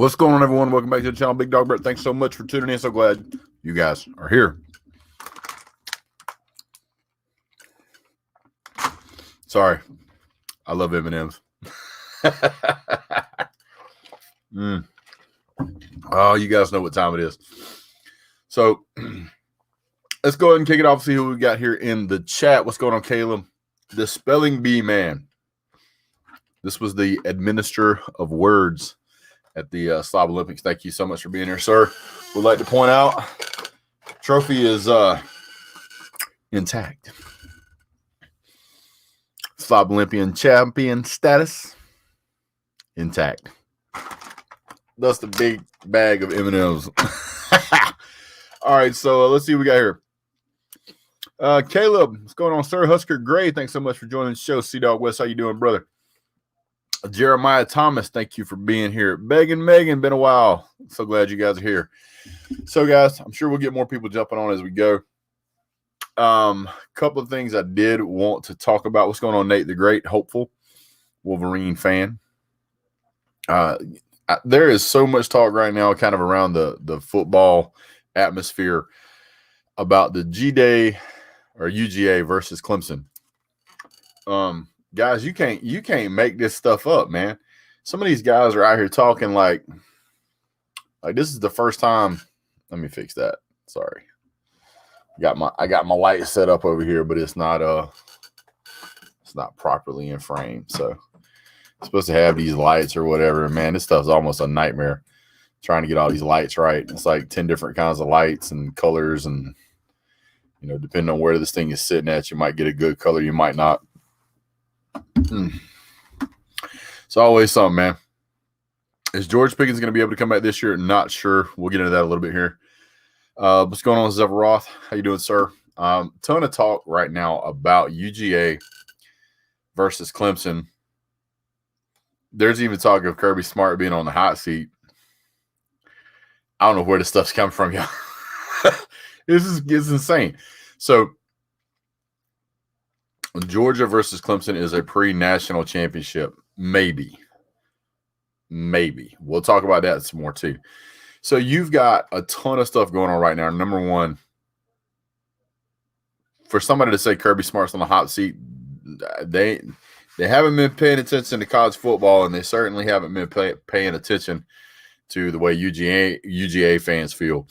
What's going on, everyone? Welcome back to the channel. Big Dog Brett. Thanks so much for tuning in. So glad you guys are here. Sorry. I love M&M's. Oh, you guys know what time it is. So let's go ahead and kick it off. See who we got here in the chat. What's going on, Caleb? The spelling bee man. This was the administrator of words at the Slob Olympics. Thank you so much for being here, sir. Would like to point out, trophy is intact. Slob Olympian champion status intact. That's the big bag of M&Ms. All right, so let's see what we got here. Caleb, what's going on, sir? Husker Gray, thanks so much for joining the show. C-Dog West, how you doing, brother? Jeremiah Thomas, thank you for being here. Megan, been a while. So glad you guys are here. So, guys, I'm sure we'll get more people jumping on as we go. Couple of things I did want to talk about. What's going on, Nate the Great, hopeful Wolverine fan? There is so much talk right now kind of around the football atmosphere about the G-Day or UGA versus Clemson. Guys, you can't make this stuff up, man. Some of these guys are out here talking like this is the first time. Let me fix that. Sorry. I got my light set up over here, but it's not properly in frame. So I'm supposed to have these lights or whatever. Man, this stuff's almost a nightmare trying to get all these lights right. It's like 10 different kinds of lights and colors, and depending on where this thing is sitting at, you might get a good color, you might not. It's always something, man. Is George Pickens going to be able to come back this year? Not sure. We'll get into that a little bit here. What's going on, Zephyr Roth? How you doing, sir? Ton of talk right now about UGA versus Clemson. There's even talk of Kirby Smart being on the hot seat. I don't know where this stuff's coming from, y'all. It's insane. So Georgia versus Clemson is a pre-national championship. Maybe. We'll talk about that some more too. So you've got a ton of stuff going on right now. Number one, for somebody to say Kirby Smart's on the hot seat, they haven't been paying attention to college football, and they certainly haven't been paying attention to the way UGA fans feel.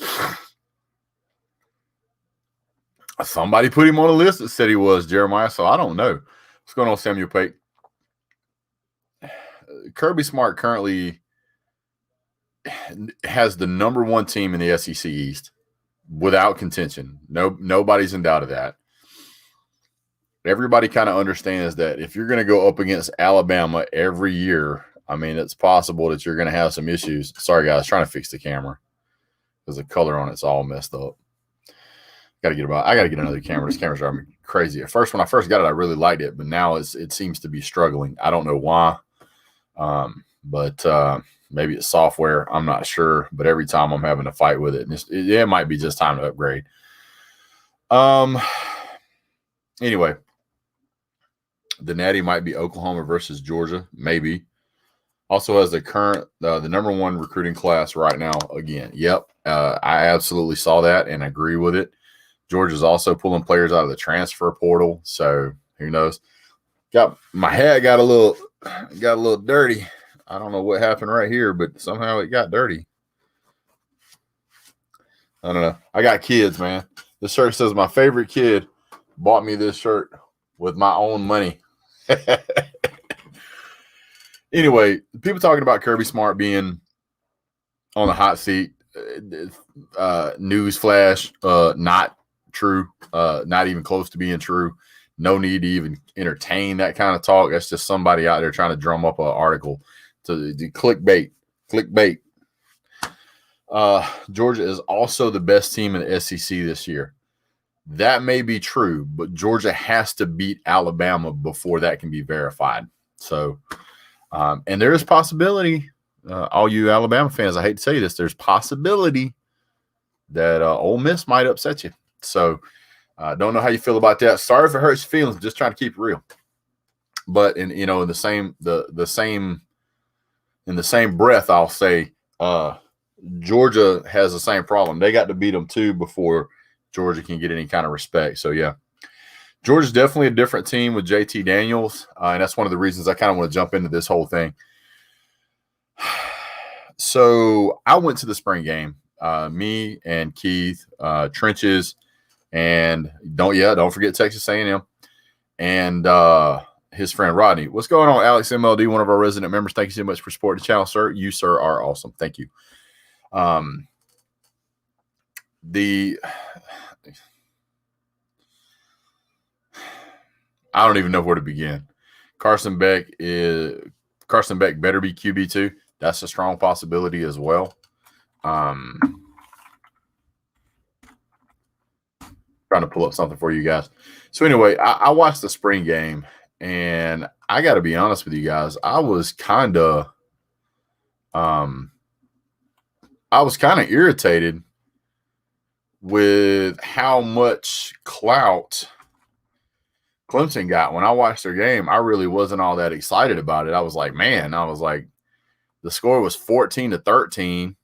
Somebody put him on a list that said he was, Jeremiah, so I don't know. What's going on, Samuel Pate? Kirby Smart currently has the number one team in the SEC East without contention. Nobody's in doubt of that. Everybody kind of understands that if you're going to go up against Alabama every year, I mean, it's possible that you're going to have some issues. Sorry, guys, trying to fix the camera because the color on it's all messed up. I got to get another camera. This camera's driving me crazy. At first, when I first got it, I really liked it, but now it seems to be struggling. I don't know why, but maybe it's software. I'm not sure, but every time I'm having a fight with it, and it might be just time to upgrade. Anyway, the Natty might be Oklahoma versus Georgia, maybe. Also has the number one recruiting class right now again. Yep, I absolutely saw that and agree with it. Georgia's also pulling players out of the transfer portal, so who knows? My hat got a little dirty. I don't know what happened right here, but somehow it got dirty. I don't know. I got kids, man. This shirt says my favorite kid bought me this shirt with my own money. Anyway, people talking about Kirby Smart being on the hot seat. News flash, not true. Not even close to being true. No need to even entertain that kind of talk. That's just somebody out there trying to drum up an article to do clickbait. Georgia is also the best team in the SEC this year. That may be true, but Georgia has to beat Alabama before that can be verified. So, and there is possibility, all you Alabama fans, I hate to say this, there's possibility that Ole Miss might upset you. So, don't know how you feel about that. Sorry if it hurts your feelings. Just trying to keep it real. But in the same breath, I'll say Georgia has the same problem. They got to beat them too before Georgia can get any kind of respect. So, yeah. Georgia's definitely a different team with JT Daniels, and that's one of the reasons I kind of want to jump into this whole thing. So I went to the spring game, me and Keith, Trenches, and don't forget Texas A&M, and his friend Rodney. What's going on, Alex MLD, one of our resident members? Thank you so much for supporting the channel, sir. You, sir, are awesome. Thank you. I don't even know where to begin. Carson Beck better be QB2. That's a strong possibility as well. Trying to pull up something for you guys. So anyway, I watched the spring game, and I got to be honest with you guys. I was kind of irritated with how much clout Clemson got. When I watched their game, I really wasn't all that excited about it. I was like, the score was 14-13.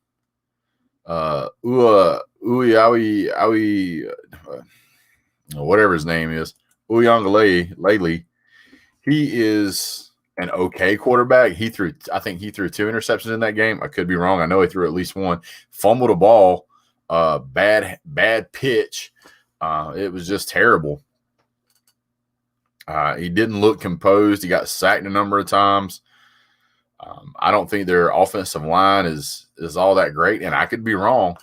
Whatever his name is, Uiagalelei, he is an okay quarterback. I think he threw 2 interceptions in that game. I could be wrong. I know he threw at least 1. Fumbled a ball, bad pitch. It was just terrible. He didn't look composed. He got sacked a number of times. I don't think their offensive line is all that great, and I could be wrong.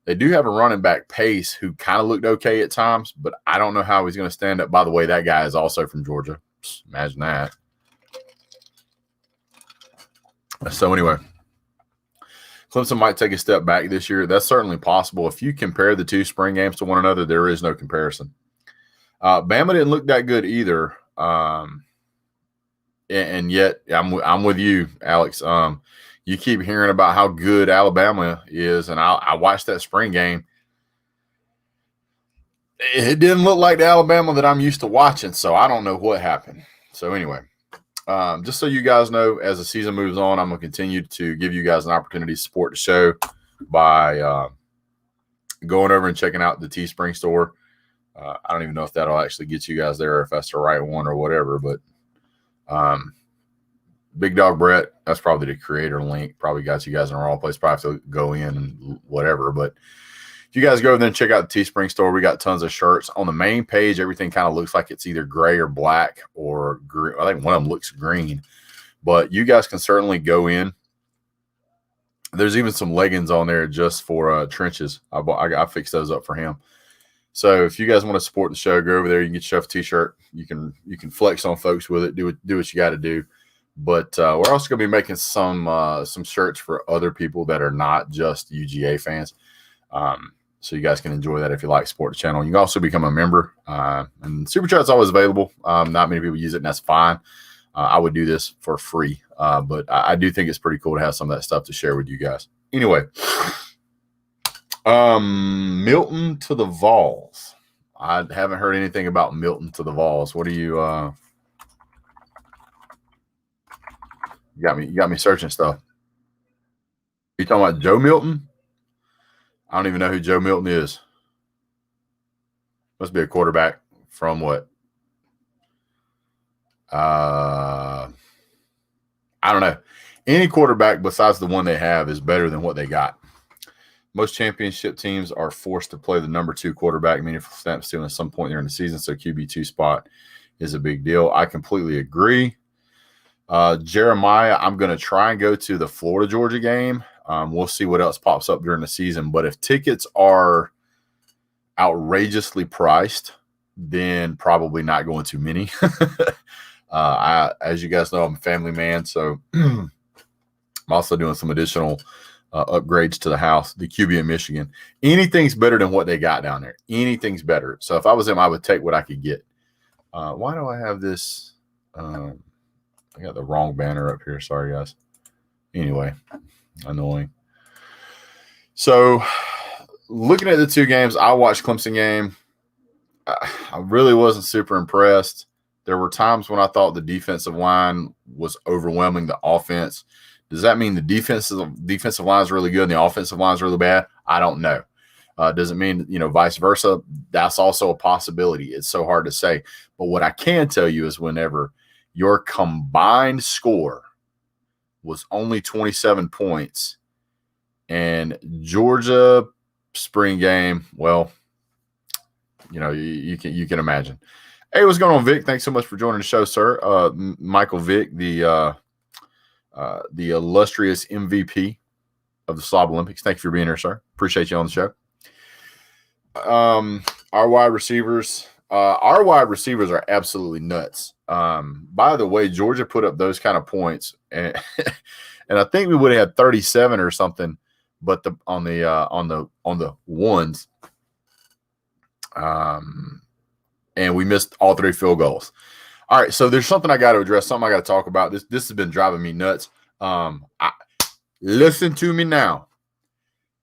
They do have a running back, Pace, who kind of looked okay at times, but I don't know how he's going to stand up. By the way, that guy is also from Georgia. Just imagine that. So anyway, Clemson might take a step back this year. That's certainly possible. If you compare the 2 spring games to one another, there is no comparison. Bama didn't look that good either. And yet I'm with you, Alex. You keep hearing about how good Alabama is, and I watched that spring game. It didn't look like the Alabama that I'm used to watching, so I don't know what happened. So anyway, just so you guys know, as the season moves on, I'm going to continue to give you guys an opportunity to support the show by going over and checking out the Teespring store. I don't even know if that'll actually get you guys there, or if that's the right one or whatever, but Big Dog Brett, that's probably the creator link. Probably got you guys in the wrong place. Probably have to go in and whatever. But if you guys go over there and check out the Teespring store, we got tons of shirts. On the main page, everything kind of looks like it's either gray or black or green. I think one of them looks green. But you guys can certainly go in. There's even some leggings on there just for Trenches. I fixed those up for him. So if you guys want to support the show, go over there. You can get yourself a T-shirt. You can flex on folks with it. Do what you got to do. But we're also going to be making some shirts for other people that are not just UGA fans. So you guys can enjoy that if you like support the channel. You can also become a member. And Super Chat's always available. Not many people use it, and that's fine. I would do this for free. But I do think it's pretty cool to have some of that stuff to share with you guys. Anyway. Milton to the Vols. I haven't heard anything about Milton to the Vols. What do you you got me searching stuff. You talking about Joe Milton? I don't even know who Joe Milton is. Must be a quarterback from what? I don't know. Any quarterback besides the one they have is better than what they got. Most championship teams are forced to play the number 2 quarterback, meaningful snaps still at some point during the season, so QB2 spot is a big deal. I completely agree. Jeremiah, I'm going to try and go to the Florida-Georgia game. We'll see what else pops up during the season. But if tickets are outrageously priced, then probably not going to many. As you guys know, I'm a family man, so I'm also doing some additional upgrades to the house, the QB in Michigan. Anything's better than what they got down there. Anything's better. So if I was them, I would take what I could get. Why do I have this? I got the wrong banner up here. Sorry, guys. Anyway, annoying. So looking at the 2 games, I watched Clemson game. I really wasn't super impressed. There were times when I thought the defensive line was overwhelming the offense. Does that mean the defensive line is really good and the offensive line is really bad? I don't know. Does it mean, vice versa? That's also a possibility. It's so hard to say. But what I can tell you is whenever your combined score was only 27 points and Georgia spring game, well, you can imagine. Hey, what's going on, Vic? Thanks so much for joining the show, sir. Michael Vick, the illustrious MVP of the Slob Olympics. Thank you for being here, sir. Appreciate you on the show. Our wide receivers are absolutely nuts. By the way, Georgia put up those kind of points, and and I think we would have had 37 or something, but on the ones, and we missed all 3 field goals. All right, so there's something I got to address, something I got to talk about. This has been driving me nuts. Listen to me now.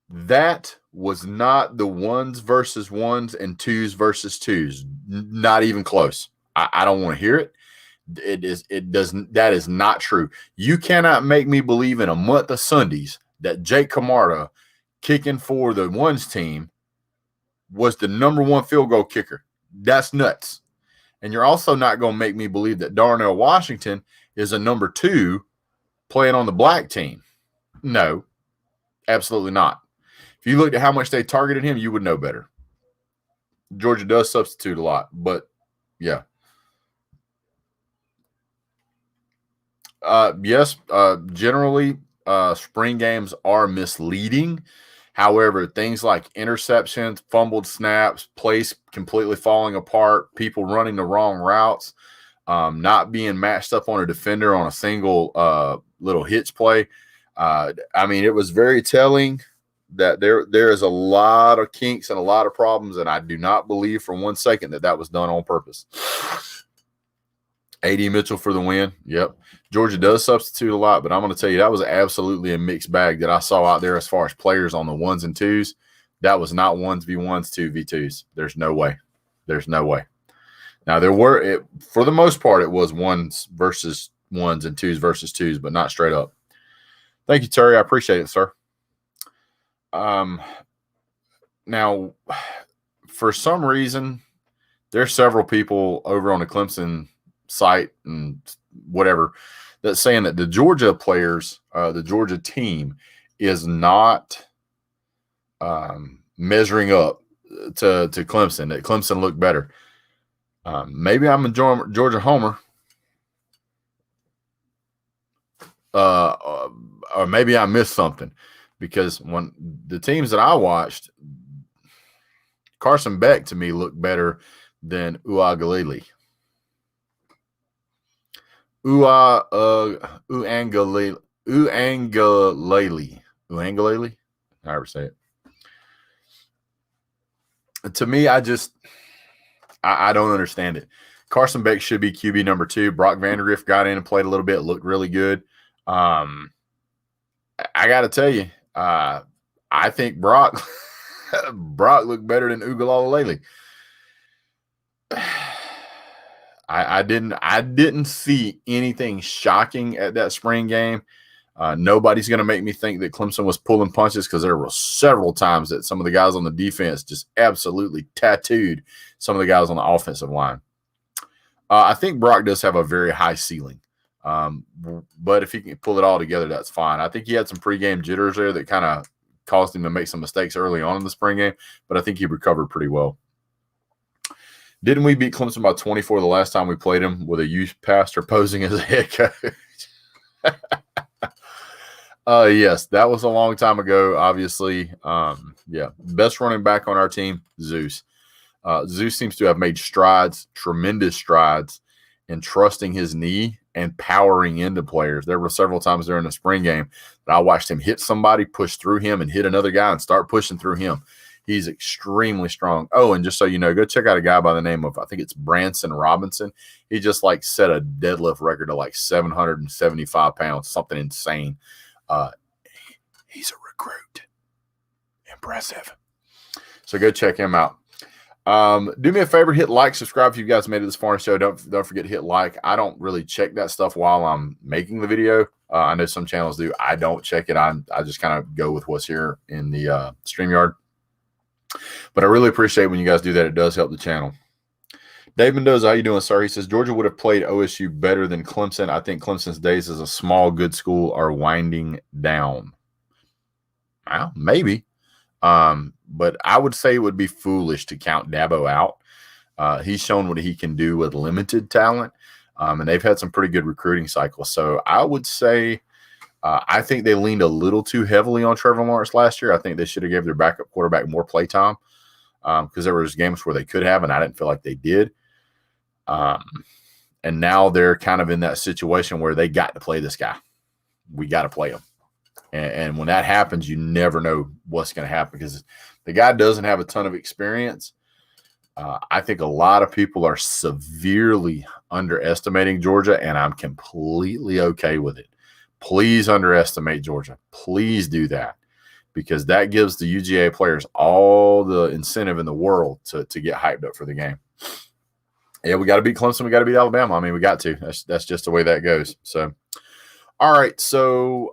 That was not the 1s versus 1s and 2s versus 2s. Not even close. I don't want to hear it. That is not true. You cannot make me believe in a month of Sundays that Jake Camarda kicking for the 1s team was the number 1 field goal kicker. That's nuts. And you're also not going to make me believe that Darnell Washington is a number 2 playing on the black team. No, absolutely not. If you looked at how much they targeted him, you would know better. Georgia does substitute a lot, but yeah. Yes, generally, spring games are misleading. However, things like interceptions, fumbled snaps, plays completely falling apart, people running the wrong routes, not being matched up on a defender on a single little hitch play. It was very telling that there is a lot of kinks and a lot of problems, and I do not believe for 1 second that was done on purpose. A.D. Mitchell for the win. Yep. Georgia does substitute a lot, but I'm going to tell you that was absolutely a mixed bag that I saw out there as far as players on the 1s and 2s. That was not 1s v 1s, 2v2s. There's no way. There's no way. Now, for the most part, it was 1s versus 1s and 2s versus 2s, but not straight up. Thank you, Terry. I appreciate it, sir. Now, for some reason, there's several people over on the Clemson site and whatever that's saying that the Georgia players, the Georgia team is not measuring up to Clemson, that Clemson looked better. Maybe I'm a Georgia homer. Or maybe I missed something, because when the teams that I watched, Carson Beck to me looked better than Uiagalelei. Uiagalelei, however say it. To me, I don't understand it. Carson Beck should be QB number 2. Brock Vandagriff got in and played a little bit, looked really good. I got to tell you, I think Brock looked better than Uiagalelei. I didn't see anything shocking at that spring game. Nobody's going to make me think that Clemson was pulling punches, because there were several times that some of the guys on the defense just absolutely tattooed some of the guys on the offensive line. I think Brock does have a very high ceiling. But if he can pull it all together, that's fine. I think he had some pregame jitters there that kind of caused him to make some mistakes early on in the spring game, but I think he recovered pretty well. Didn't we beat Clemson by 24 the last time we played him with a youth pastor posing as a head coach? Yes, that was a long time ago, obviously. Best running back on our team, Zeus. Zeus seems to have made tremendous strides in trusting his knee and powering into players. There were several times during the spring game that I watched him hit somebody, push through him, and hit another guy and start pushing through him. He's extremely strong. Oh, and just so you know, go check out a guy by the name of, I think it's Branson Robinson. He just set a deadlift record of 775 pounds, something insane. He's a recruit. Impressive. So go check him out. Do me a favor, hit like, subscribe if you guys made it this far in the show. Don't forget to hit like. I don't really check that stuff while I'm making the video. I know some channels do. I don't check it. I just kind of go with what's here in the StreamYard. But I really appreciate when you guys do that. It does help the channel. Dave Mendoza, how you doing, sir? He says, Georgia would have played OSU better than Clemson. I think Clemson's days as a small, good school are winding down. Well, maybe. But I would say it would be foolish to count Dabo out. He's shown what he can do with limited talent, and they've had some pretty good recruiting cycles. So I would say I think they leaned a little too heavily on Trevor Lawrence last year. I think they should have gave their backup quarterback more play time because there was games where they could have, and I didn't feel like they did. And now they're kind of in that situation where they got to play this guy. We got to play him. And when that happens, you never know what's going to happen because the guy doesn't have a ton of experience. I think a lot of people are severely underestimating Georgia, and I'm completely okay with it. Please underestimate Georgia. Please do that because that gives the UGA players all the incentive in the world to get hyped up for the game. Yeah, we got to beat Clemson. We got to beat Alabama. I mean, we got to. That's just the way that goes. So, all right. So,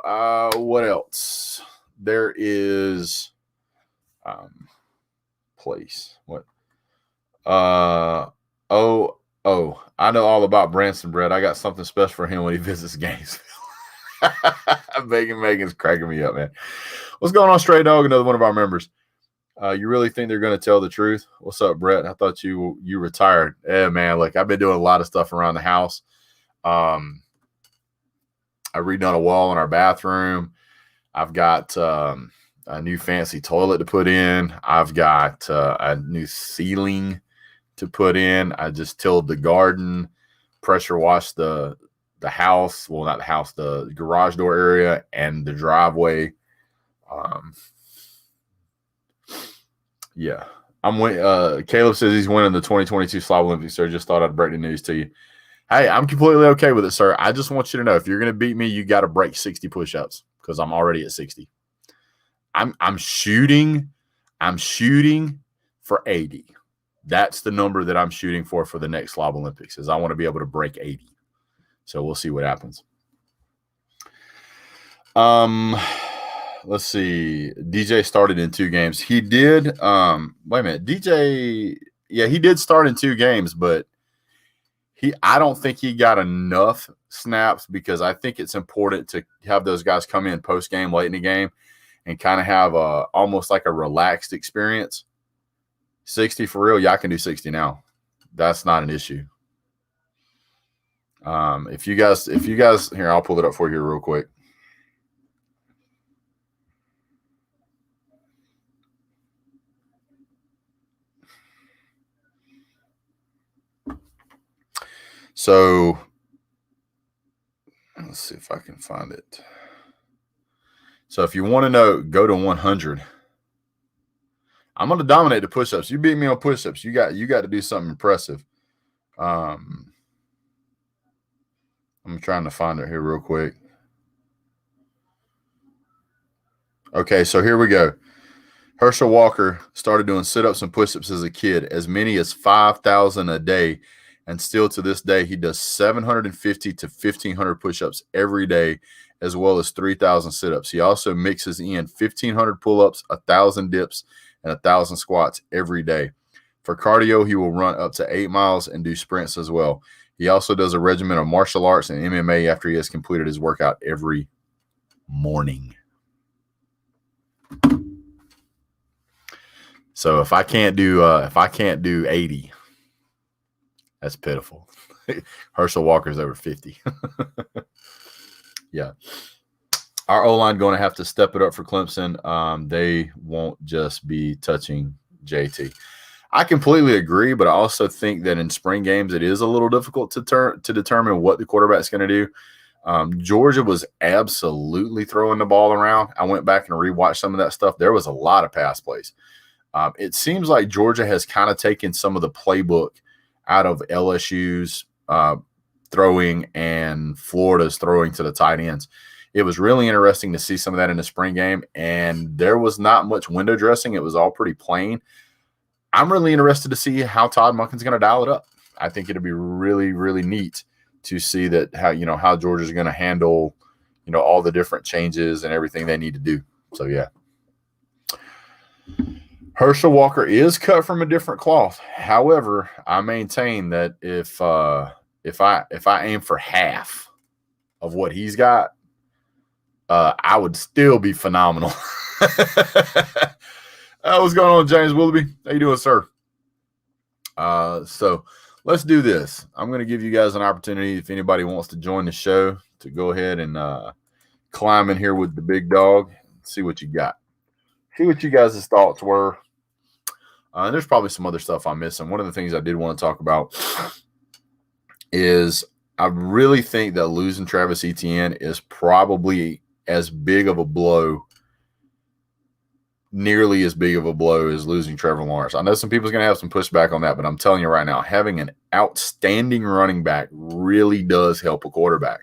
what else? There is place. What? I know all about Branson Bread. I got something special for him when he visits Gainesville. Megan's cracking me up, man. What's going on, Stray Dog? Another one of our members. You really think they're going to tell the truth? What's up, Brett? I thought you retired. Yeah, man. Look, I've been doing a lot of stuff around the house. I redone a wall in our bathroom. I've got a new fancy toilet to put in. I've got a new ceiling to put in. I just tilled the garden, pressure washed the house. Well, not the house, the garage door area and the driveway. Yeah. Caleb says he's winning the 2022 Slob Olympics, sir. Just thought I'd break the news to you. Hey, I'm completely okay with it, sir. I just want you to know if you're going to beat me, you got to break 60 push-ups because I'm already at 60. I'm shooting for 80. That's the number that I'm shooting for the next Slob Olympics is I want to be able to break 80. So we'll see what happens. Let's see. DJ started in 2 games. He did. Wait a minute. DJ. Yeah, he did start in 2 games, but I don't think he got enough snaps because I think it's important to have those guys come in post game, late in the game, and kind of have almost like a relaxed experience. 60 for real. Yeah, I can do 60 now. That's not an issue. If you guys here, I'll pull it up for you real quick. So let's see if I can find it. So if you want to know, go to 100. I'm going to dominate the push-ups. You beat me on push-ups. You got to do something impressive. I'm trying to find it here real quick. Okay, so here we go. Herschel Walker started doing sit-ups and push-ups as a kid, as many as 5,000 a day. And still to this day, he does 750 to 1,500 push-ups every day, as well as 3,000 sit-ups. He also mixes in 1,500 pull-ups, 1,000 dips, and 1,000 squats every day. For cardio, he will run up to 8 miles and do sprints as well. He also does a regimen of martial arts and MMA after he has completed his workout every morning. So if I can't do 80, that's pitiful. Herschel Walker's over 50. Yeah. Our O-line going to have to step it up for Clemson. They won't just be touching JT. I completely agree, but I also think that in spring games it is a little difficult to determine what the quarterback's going to do. Georgia was absolutely throwing the ball around. I went back and rewatched some of that stuff. There was a lot of pass plays. It seems like Georgia has kind of taken some of the playbook out of LSU's throwing and Florida's throwing to the tight ends. It was really interesting to see some of that in the spring game, and there was not much window dressing. It was all pretty plain. I'm really interested to see how Todd Monken's going to dial it up. I think it'll be really, really neat to see that how Georgia's going to handle, all the different changes and everything they need to do. So yeah. Herschel Walker is cut from a different cloth. However, I maintain that if I aim for half of what he's got, I would still be phenomenal. What's going on, James Willoughby? How you doing, sir? So let's do this. I'm going to give you guys an opportunity, if anybody wants to join the show, to go ahead and climb in here with the big dog and see what you got. See what you guys' thoughts were. And there's probably some other stuff I'm missing. One of the things I did want to talk about is I really think that losing Travis Etienne is probably as big of a blow, nearly as big of a blow as losing Trevor Lawrence. I know some people's going to have some pushback on that, but I'm telling you right now, having an outstanding running back really does help a quarterback.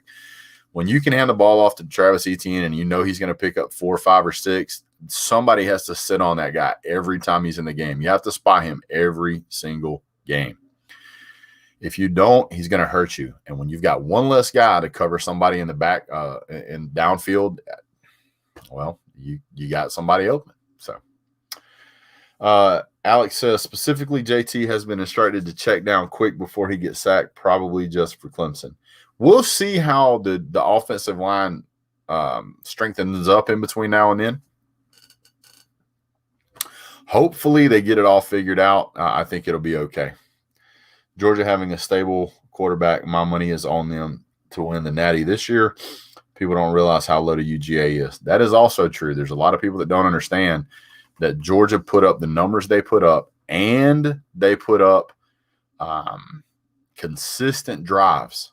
When you can hand the ball off to Travis Etienne and he's going to pick up 4, 5, or 6, somebody has to sit on that guy every time he's in the game. You have to spy him every single game. If you don't, he's going to hurt you. And when you've got one less guy to cover somebody in the back in downfield, well, you got somebody open. So Alex says, specifically, JT has been instructed to check down quick before he gets sacked, probably just for Clemson. We'll see how the offensive line strengthens up in between now and then. Hopefully they get it all figured out. I think it'll be okay. Georgia having a stable quarterback, my money is on them to win the Natty this year. People don't realize how low the UGA is. That is also true. There's a lot of people that don't understand that Georgia put up the numbers they put up, and they put up consistent drives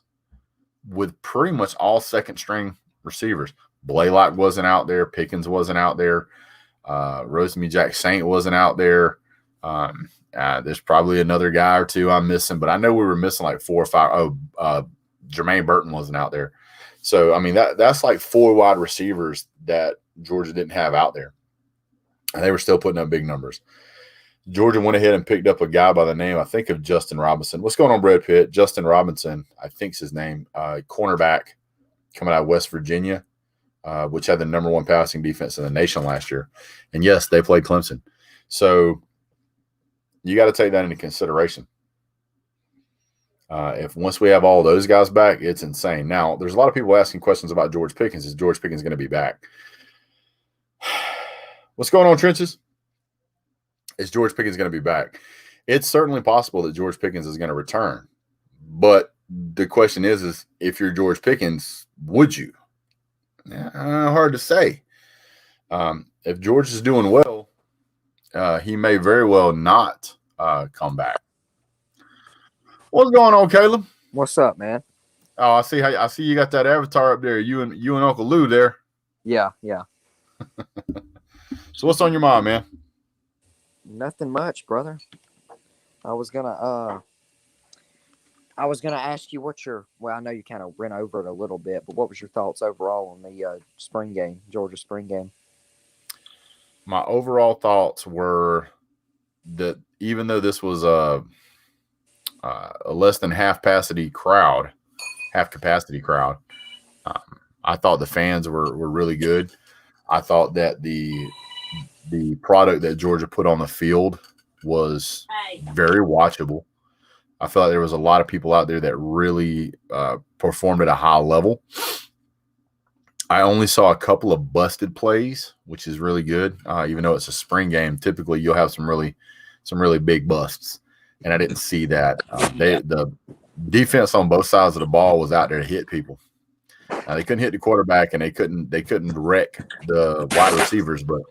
with pretty much all second-string receivers. Blaylock wasn't out there. Pickens wasn't out there. Rosemy Jack Saint wasn't out there. There's probably another guy or two I'm missing, but I know we were missing like 4 or 5. Jermaine Burton wasn't out there. So, I mean, that's like 4 wide receivers that Georgia didn't have out there. And they were still putting up big numbers. Georgia went ahead and picked up a guy by the name, I think, of Justin Robinson. What's going on, Brad Pitt? Justin Robinson, I think's his name, cornerback coming out of West Virginia, which had the number 1 passing defense in the nation last year. And, yes, they played Clemson. So you got to take that into consideration. If once we have all those guys back, it's insane. Now, there's a lot of people asking questions about George Pickens. Is George Pickens going to be back? What's going on, Trenches? Is George Pickens going to be back? It's certainly possible that George Pickens is going to return. But the question is if you're George Pickens, would you? Hard to say. If George is doing well, he may very well not come back. What's going on, Caleb? What's up, man? Oh, I see you got that avatar up there. You and Uncle Lou there. Yeah. So what's on your mind, man? Nothing much, brother. I was gonna ask you I know you kind of went over it a little bit, but what was your thoughts overall on the Georgia spring game? My overall thoughts were that even though this was a less than half capacity crowd, I thought the fans were really good. I thought that the product that Georgia put on the field was very watchable. I felt like there was a lot of people out there that really performed at a high level. I only saw a couple of busted plays, which is really good. Even though it's a spring game, typically you'll have some really big busts, and I didn't see that. The defense on both sides of the ball was out there to hit people. They couldn't hit the quarterback, and they couldn't wreck the wide receivers, but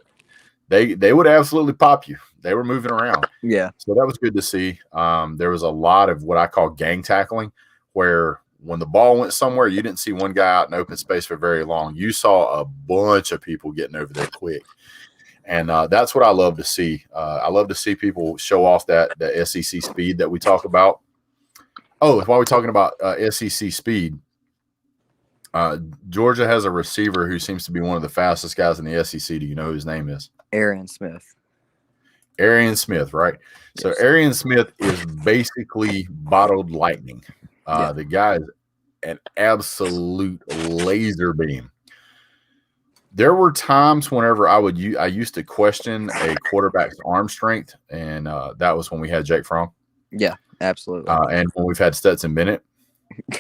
they would absolutely pop you. They were moving around. Yeah. So that was good to see. There was a lot of what I call gang tackling, where when the ball went somewhere, you didn't see one guy out in open space for very long. You saw a bunch of people getting over there quick. And that's what I love to see. I love to see people show off that SEC speed that we talk about. Oh, while we're talking about SEC speed, Georgia has a receiver who seems to be one of the fastest guys in the SEC. Do you know who his name is? Arian Smith. Arian Smith, right? Yes. So Arian Smith is basically bottled lightning. The guy is an absolute laser beam. There were times whenever I used to question a quarterback's arm strength, and that was when we had Jake Fromm. Yeah, absolutely. And when we've had Stetson Bennett.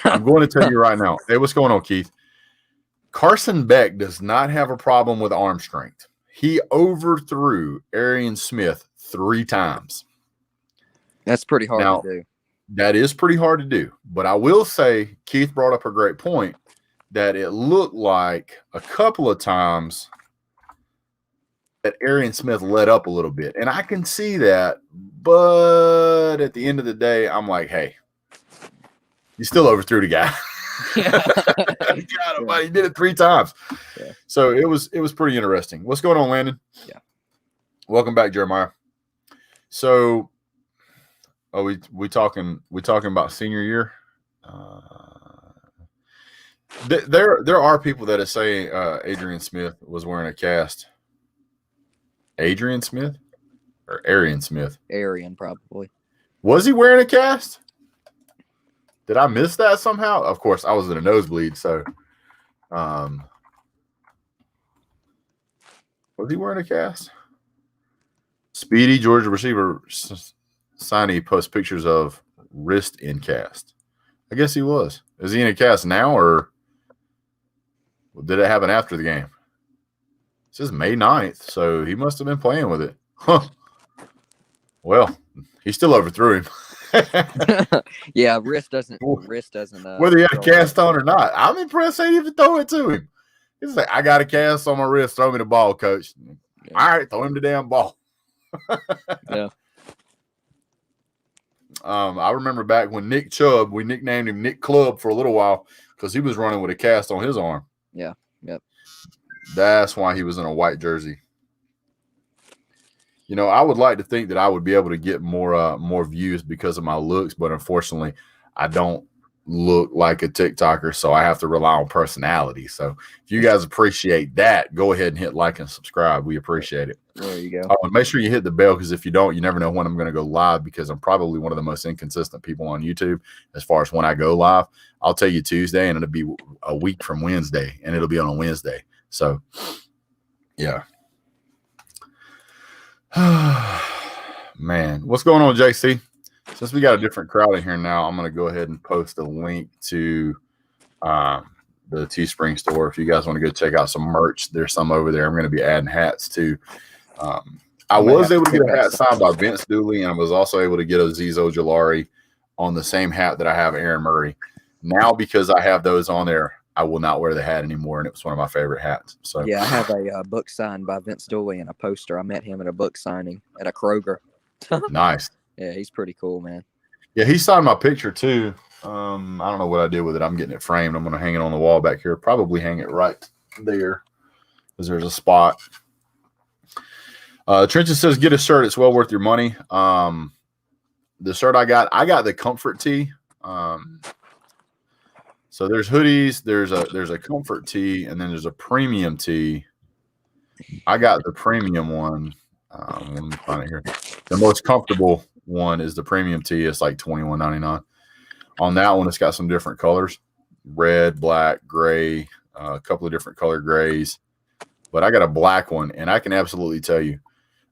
I'm going to tell you right now. Hey, what's going on, Keith? Carson Beck does not have a problem with arm strength. He overthrew Arian Smith 3 times. That's pretty hard Now, to do. That is pretty hard to do. But I will say, Keith brought up a great point, that it looked like a couple of times that Arian Smith let up a little bit. And I can see that. But at the end of the day, I'm like, hey, you still overthrew the guy. God, he did it 3 times. Yeah. So it was pretty interesting. What's going on, Landon? Yeah. Welcome back, Jeremiah. So, we talking about senior year. There are people that are saying Adrian Smith was wearing a cast. Adrian Smith or Arian Smith? Arian, probably. Was he wearing a cast? Did I miss that somehow? Of course, I was in a nosebleed, so was he wearing a cast? Speedy, Georgia receiver, Siney posts pictures of wrist in cast. I guess he was. Is he in a cast now, or did it happen after the game? This is May 9th, so he must have been playing with it. Huh. Well, he still overthrew him. Yeah, wrist doesn't. Whether he had a cast on or not, I'm impressed they even throw it to him. He's like, I got a cast on my wrist. Throw me the ball, coach. Yeah. All right, throw him the damn ball. Yeah. I remember back when Nick Chubb, we nicknamed him Nick Club for a little while because he was running with a cast on his arm. Yeah. Yep. That's why he was in a white jersey. You know, I would like to think that I would be able to get more views because of my looks, but unfortunately, I don't look like a TikToker, so I have to rely on personality. So if you guys appreciate that, go ahead and hit like and subscribe. We appreciate it. There you go. And make sure you hit the bell, because if you don't, you never know when I'm going to go live, because I'm probably one of the most inconsistent people on YouTube as far as when I go live. I'll tell you Tuesday, and it'll be a week from Wednesday, and it'll be on a Wednesday. So, yeah. Man, what's going on, JC? Since we got a different crowd in here now, I'm going to go ahead and post a link to the Teespring store. If you guys want to go check out some merch, there's some over there. I'm going to be adding hats too. I was able to get a hat signed by Vince Dooley, and I was also able to get a Zizo Jalari on the same hat that I have Aaron Murray. Now, because I have those on there, I will not wear the hat anymore, and it was one of my favorite hats. So yeah, I have a book signed by Vince Dooley and a poster. I met him at a book signing at a Kroger. Nice. Yeah, he's pretty cool, man. Yeah, he signed my picture too. I don't know what I did with it. I'm getting it framed. I'm going to hang it on the wall back here. Probably hang it right there because there's a spot. Trenton says, get a shirt. It's well worth your money. The shirt I got the comfort tee. So there's hoodies, there's a comfort tee, and then there's a premium tee. I got the premium one. Let me find it here. The most comfortable one is the premium tee. It's like $21.99. On that one, it's got some different colors: red, black, gray, a couple of different color grays. But I got a black one, and I can absolutely tell you,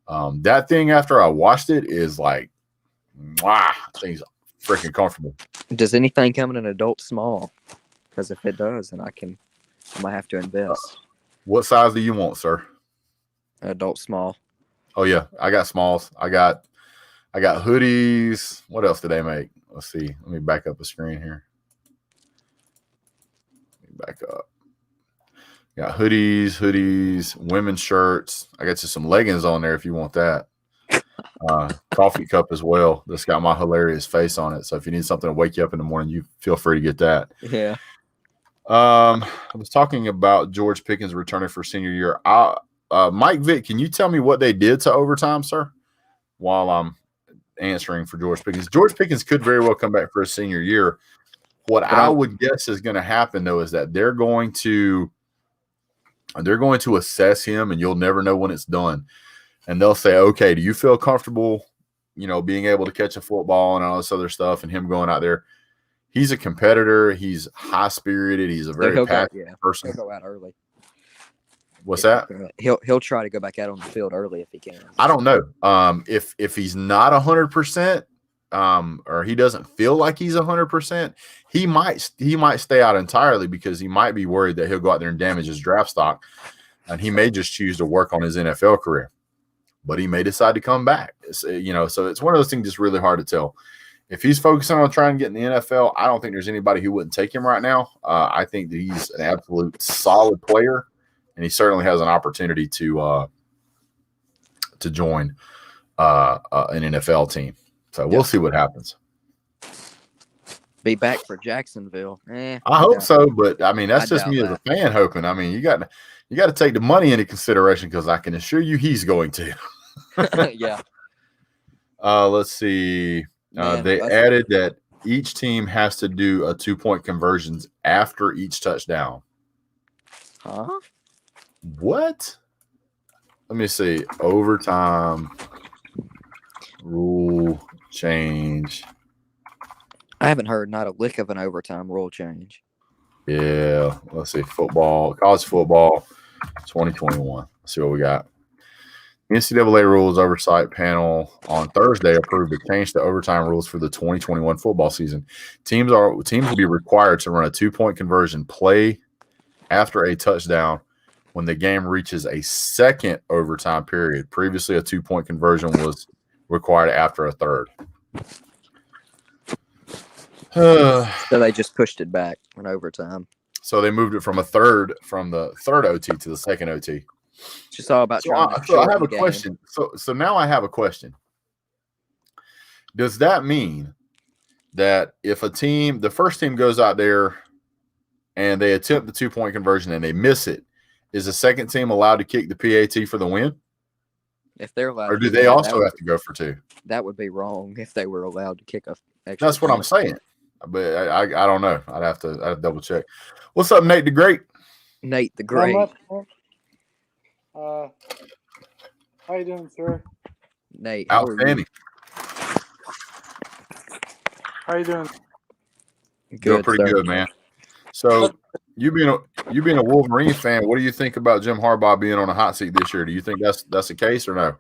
that thing after I washed it is like, wow, thing's freaking comfortable. Does anything come in an adult small? Because if it does, then I might have to invest. What size do you want, sir? Adult small. Oh yeah, I got smalls. I got hoodies. What else did they make? Let's see. Let me back up the screen here. Let me back up. Got hoodies, women's shirts. I got you some leggings on there if you want that. Coffee cup as well. That's got my hilarious face on it. So if you need something to wake you up in the morning, you feel free to get that. Yeah. I was talking about George Pickens returning for senior year. Mike Vick, can you tell me what they did to overtime, sir? While I'm answering for George Pickens. George Pickens could very well come back for a senior year. What I would guess is going to happen, though, is that they're going to assess him, and you'll never know when it's done. And they'll say, okay, do you feel comfortable, being able to catch a football and all this other stuff, and him going out there? He's a competitor. He's high-spirited. He's a very passionate person. He'll go out early. What's that? He'll try to go back out on the field early if he can. I don't know. If he's not 100%, or he doesn't feel like he's 100%, he might stay out entirely because he might be worried that he'll go out there and damage his draft stock, and he may just choose to work on his NFL career. But he may decide to come back. So it's one of those things that's really hard to tell. If he's focusing on trying to get in the NFL, I don't think there's anybody who wouldn't take him right now. I think that he's an absolute solid player, and he certainly has an opportunity to join an NFL team. So we'll see what happens. Be back for Jacksonville. I hope so, but I mean that's just me as a fan hoping. I mean you got to take the money into consideration because I can assure you he's going to. Yeah. Let's see. They added that each team has to do a 2-point conversions after each touchdown. Huh? What? Let me see. Overtime rule change. I haven't heard not a lick of an overtime rule change. Yeah. Let's see. College football, 2021. Let's see what we got. NCAA Rules Oversight Panel on Thursday approved a change to overtime rules for the 2021 football season. Teams will be required to run a 2-point conversion play after a touchdown when the game reaches a second overtime period. Previously, a 2-point conversion was required after a third. So they just pushed it back in overtime. So they moved it from the third OT to the second OT. It's just all about trying to so I have a question. So now I have a question. Does that mean that if the first team goes out there and they attempt the 2-point conversion and they miss it, is the second team allowed to kick the PAT for the win? If they're allowed, or do they also have to go for 2? That would be wrong if they were allowed to kick a extra. That's what I'm saying. But I don't know. I'd have to double check. What's up, Nate the Great? Nate the Great. How you doing, sir? Nate, outstanding. How you doing? Good, doing pretty good, man. So you being a Wolverine fan, what do you think about Jim Harbaugh being on a hot seat this year? Do you think that's the case or no?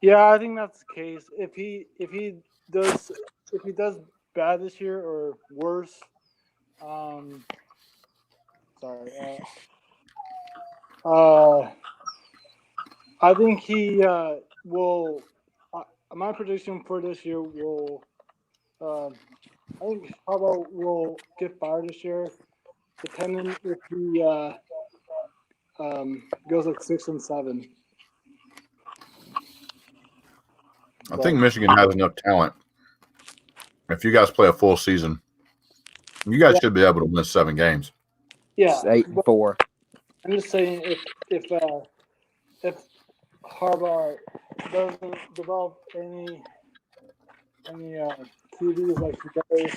Yeah, I think that's the case. If he does bad this year or worse, I think he will. My prediction for this year will. I think Harbaugh will get fired this year, depending if he goes like 6 and 7. I think Michigan has enough talent. If you guys play a full season, you guys should be able to win 7 games. Yeah, it's 8-4. I'm just saying if Harbaugh doesn't develop any QBs like he does,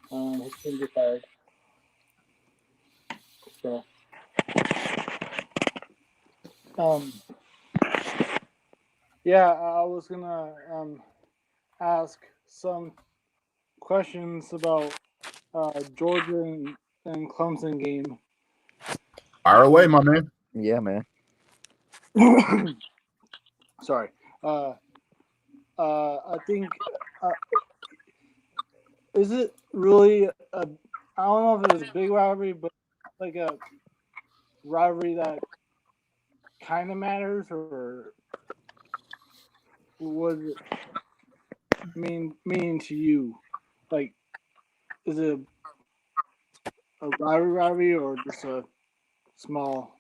he should get fired. So, yeah, I was gonna ask some questions about Georgia and Clemson game. Fire away, my man. Yeah, man. Sorry. I think is it really I don't know if it was a big rivalry, but like a rivalry that kind of matters, or was it mean to you? Like, is it a rivalry or just a small?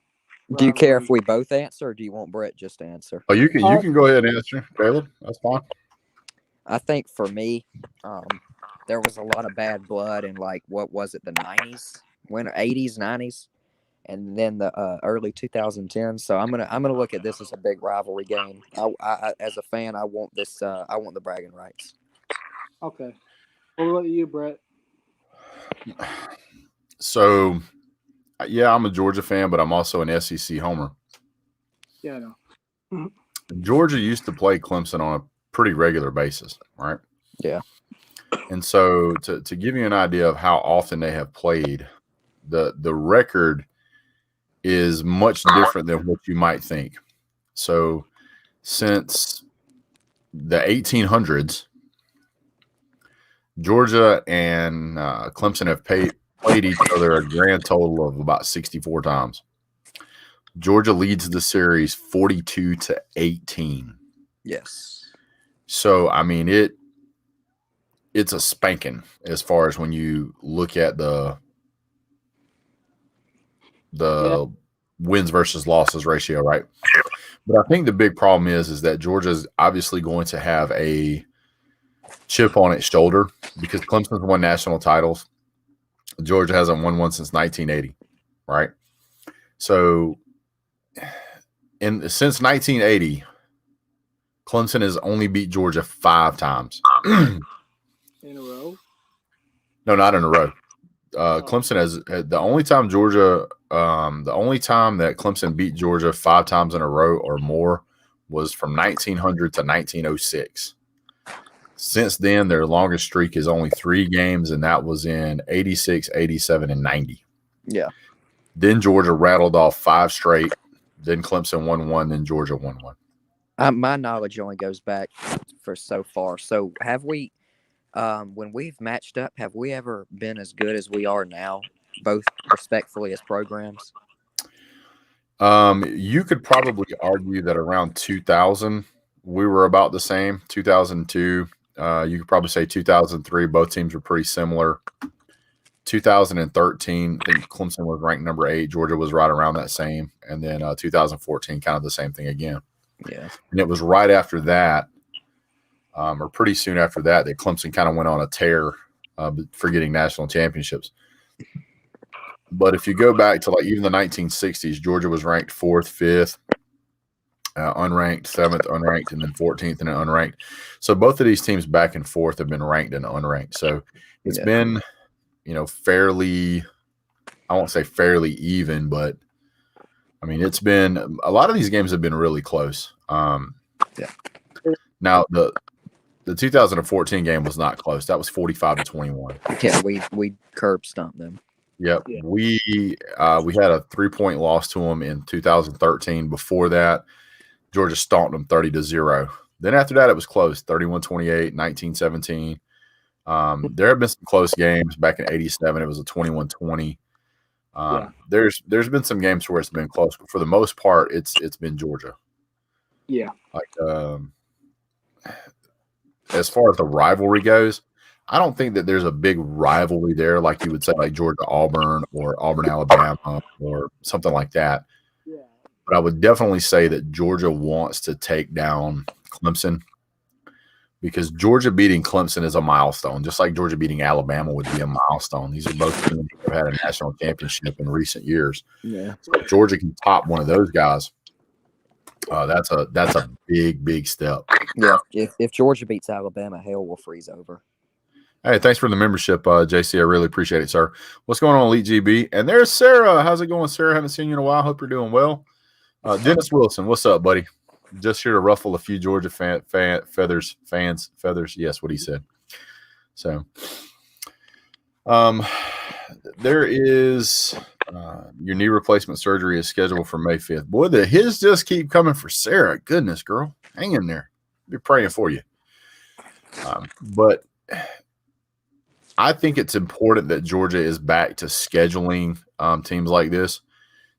Do you care if we both answer, or do you want Brett just to answer? Oh, you can go ahead and answer, Caleb. That's fine. I think for me, there was a lot of bad blood in, like, what was it, the 90s, 80s, 90s, and then the early 2010s. So I'm gonna look at this as a big rivalry game. I as a fan, I want this. I want the bragging rights. Okay. What about you, Brett? So, yeah, I'm a Georgia fan, but I'm also an SEC homer. Yeah, I know. Georgia used to play Clemson on a pretty regular basis, right? Yeah. And so to give you an idea of how often they have played, the record is much different than what you might think. So since the 1800s, Georgia and Clemson have played each other a grand total of about 64 times. Georgia leads the series 42-18. Yes. So, I mean, it's a spanking as far as when you look at the wins versus losses ratio, right? But I think the big problem is that Georgia's obviously going to have a chip on its shoulder because Clemson's won national titles. Georgia hasn't won one since 1980, right? So, since 1980, Clemson has only beat Georgia 5 times. In a row? No, not in a row. Clemson has the only time that Clemson beat Georgia 5 times in a row or more was from 1900 to 1906. Since then, their longest streak is only 3 games, and that was in 86, 87, and 90. Yeah. Then Georgia rattled off 5 straight. Then Clemson won 1. Then Georgia won 1. My knowledge only goes back for so far. So have we, when we've matched up, have we ever been as good as we are now, both respectfully as programs? You could probably argue that around 2000, we were about the same. 2002, you could probably say 2003, both teams were pretty similar. 2013, I think Clemson was ranked number 8. Georgia was right around that same. And then 2014, kind of the same thing again. Yeah. And it was right after that, or pretty soon after that, that Clemson kind of went on a tear for getting national championships. But if you go back to like even the 1960s, Georgia was ranked 4th, 5th, unranked, 7th, unranked, and then 14th and unranked. So both of these teams back and forth have been ranked and unranked. So it's been, fairly, I won't say fairly even, but I mean, it's been a lot of these games have been really close. Now the 2014 game was not close. That was 45-21. Yeah, we curb stomped them. Yep. Yeah. We had a 3-point loss to them in 2013. Before that, Georgia stomped them 30-0. Then after that, it was close, 31-28, 19-17. There have been some close games back in 87. It was a 21-20. There's been some games where it's been close, but for the most part, it's been Georgia. Yeah. Like as far as the rivalry goes, I don't think that there's a big rivalry there, like you would say, like Georgia Auburn or Auburn Alabama or something like that. Yeah. But I would definitely say that Georgia wants to take down Clemson because Georgia beating Clemson is a milestone, just like Georgia beating Alabama would be a milestone. These are both teams that have had a national championship in recent years. Yeah. So if Georgia can top one of those guys, that's a big step. Yeah. If Georgia beats Alabama, hell will freeze over. Hey, thanks for the membership, JC. I really appreciate it, sir. What's going on, Elite GB? And there's Sarah. How's it going, Sarah? Haven't seen you in a while. Hope you're doing well. Dennis Wilson, what's up, buddy? Just here to ruffle a few Georgia feathers. Yes, what he said. So, there is your knee replacement surgery is scheduled for May 5th. Boy, the hits just keep coming for Sarah. Goodness, girl, hang in there. Be praying for you. But I think it's important that Georgia is back to scheduling teams like this.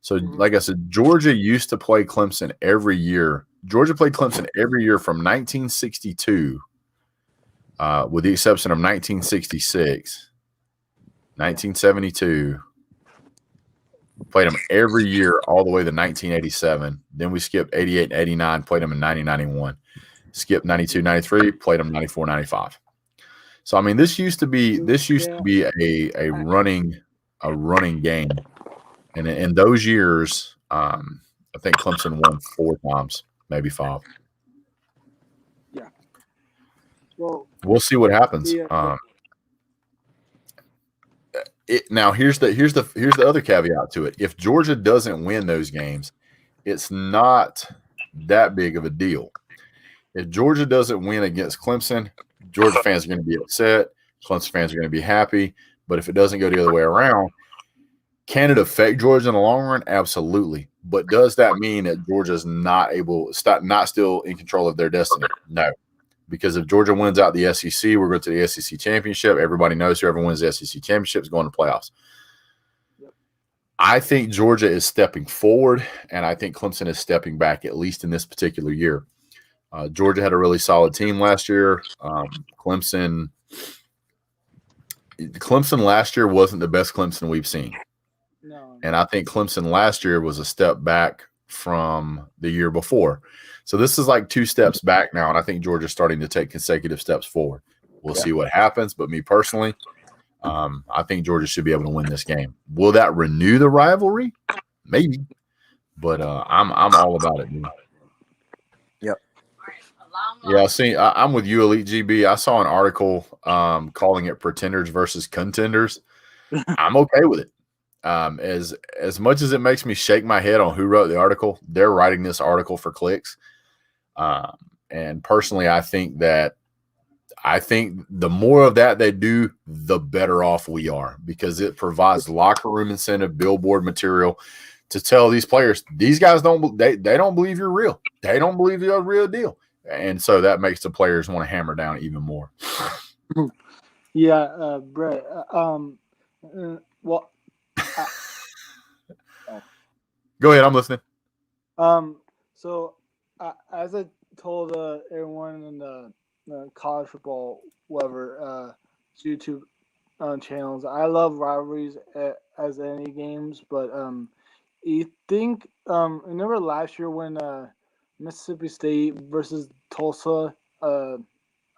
So, like I said, Georgia used to play Clemson every year. Georgia played Clemson every year from 1962, with the exception of 1966, 1972. Played them every year all the way to 1987. Then we skipped 88 and 89, played them in 90, 91. Skipped 92, 93, played them 94, 95. So, I mean, this used to be a running game. And in those years, I think Clemson won 4 times, maybe 5. Yeah. Well, we'll see what happens. Yeah. Now here's the other caveat to it. If Georgia doesn't win those games, it's not that big of a deal. If Georgia doesn't win against Clemson, Georgia fans are going to be upset. Clemson fans are going to be happy. But if it doesn't go the other way around, Can it affect Georgia in the long run? Absolutely. But does that mean that Georgia's not still in control of their destiny? No. Because if Georgia wins out the SEC, we're going to the SEC championship. Everybody knows whoever wins the SEC championship is going to playoffs. Yep. I think Georgia is stepping forward, and I think Clemson is stepping back, at least in this particular year. Georgia had a really solid team last year. Clemson last year wasn't the best Clemson we've seen. No. And I think Clemson last year was a step back from the year before. So this is like 2 steps back now, and I think Georgia's starting to take consecutive steps forward. We'll see what happens, but me personally, I think Georgia should be able to win this game. Will that renew the rivalry? Maybe, but I'm all about it, dude. Yep. Yeah, I'm with you, Elite GB. I saw an article calling it pretenders versus contenders. I'm okay with it. As much as it makes me shake my head on who wrote the article, they're writing this article for clicks. And personally, I think the more of that they do, the better off we are, because it provides locker room incentive, billboard material to tell these players, these guys don't believe you're real. They don't believe you're a real deal. And so that makes the players want to hammer down even more. Yeah, Brett. Well, go ahead. I'm listening. So as I told everyone in the college football, whatever, YouTube channels, I love rivalries as any games, but you think remember last year when Mississippi State versus Tulsa at